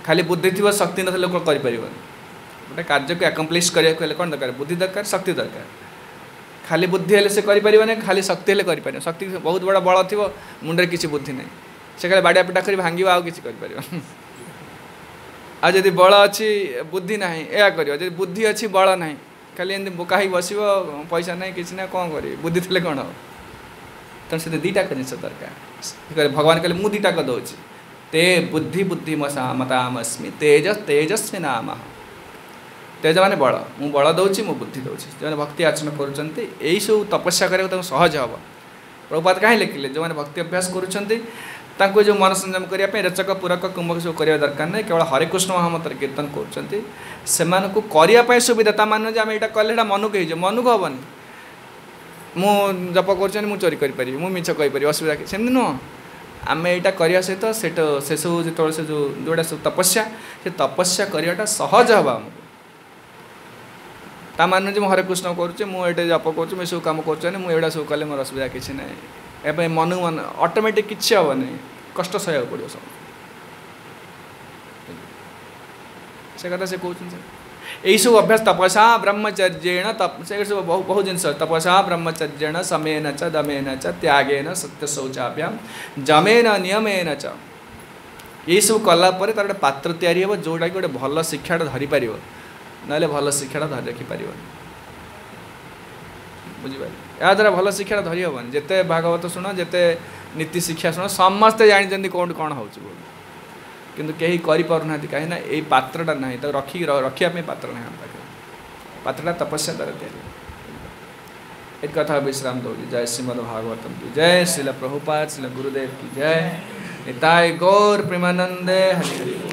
खाली बुद्धि थी शक्ति न लोक कर गोटे कार्य को एकम्प्लीश करने कौन दरकार बुद्धि दरकार शक्ति दरकार खाली बुद्धि हेल्ले से करें खाली शक्ति हेल्ले करें शक्ति बहुत बड़ा बल थी मुंडे किसी बुद्धि ना से खाली बाड़िया पिटा कर भांग आउ कि आ जदि बल अच्छी बुद्धि ना या कर बुद्धि अच्छी बल ना खाली एमती बोका ही बस पैसा ना कि ना कौन कर बुद्धि थे कौन हम तेणु से दुईटाक जिन दरकार भगवान कहले मुझे दुईटाक दूसरी ते बुद्धि बुद्धि मतामस्मी तेज तेजस्वी नाम तेज माने बल मु बल दूसरी मु बुद्धि दूसरी जो भक्ति आचरण कर सब तपस्या करने सहज हम प्रभुपाद कहीं लिखिले जो मैंने भक्ति अभ्यास कर जो मन संयम करने रेचक पूरक कुंभक सब करने दरकार नहीं केवल हरिकृष्ण महामंत्र कीर्तन करने सुविधा मान आम यहाँ कले मन को मन को हेनी मु जप कर चोरी करी मु मिछ कहीपरि असुविधा सेमती नुह आम यहाँ करने सहित से सब जो से जोड़ा सब तपस्या से तपस्या करवाटा सहज हम आमको ता मान मुझे हरिकृष्ण करुचे मुझे जप कर सब कम कर सब कले मोर असुविधा किसी ना ए मन मन ऑटोमेटिक किसी हम नहीं कष्ट सहया पड़ो सब से कथा से कहते यही सब अभ्यास तपसा ब्रह्मचर्येण से सब बहुत जिन तपसा ब्रह्मचर्येण समेन च दमेन च त्यागेन सत्य शौचाभ्याम जमेन नियमेन च यही सब कलापर तार गोटे पात्र तैयारी हे जोटा कि गोटे भल शिक्षाटा धरी पार ना भल शिक्षाटा धरी रखिपार बुझिपार या द्वारा भल शिक्षा धरी हेनी जिते भागवत शुण जिते नीति शिक्षा शुण समस्ते जानते कौन कौन हो किंतु कहीं करना कहीं यही पात्रटा ना तो रखापी पात्र ना पाखे पात्रटा तपस्या द्वारा तैयारी एक कथा विश्राम दौर जय श्रीमद् भागवतम की जय श्रील प्रभुपाद श्रील गुरुदेव की जय निताय गौर प्रेमानंदे हरि हरि।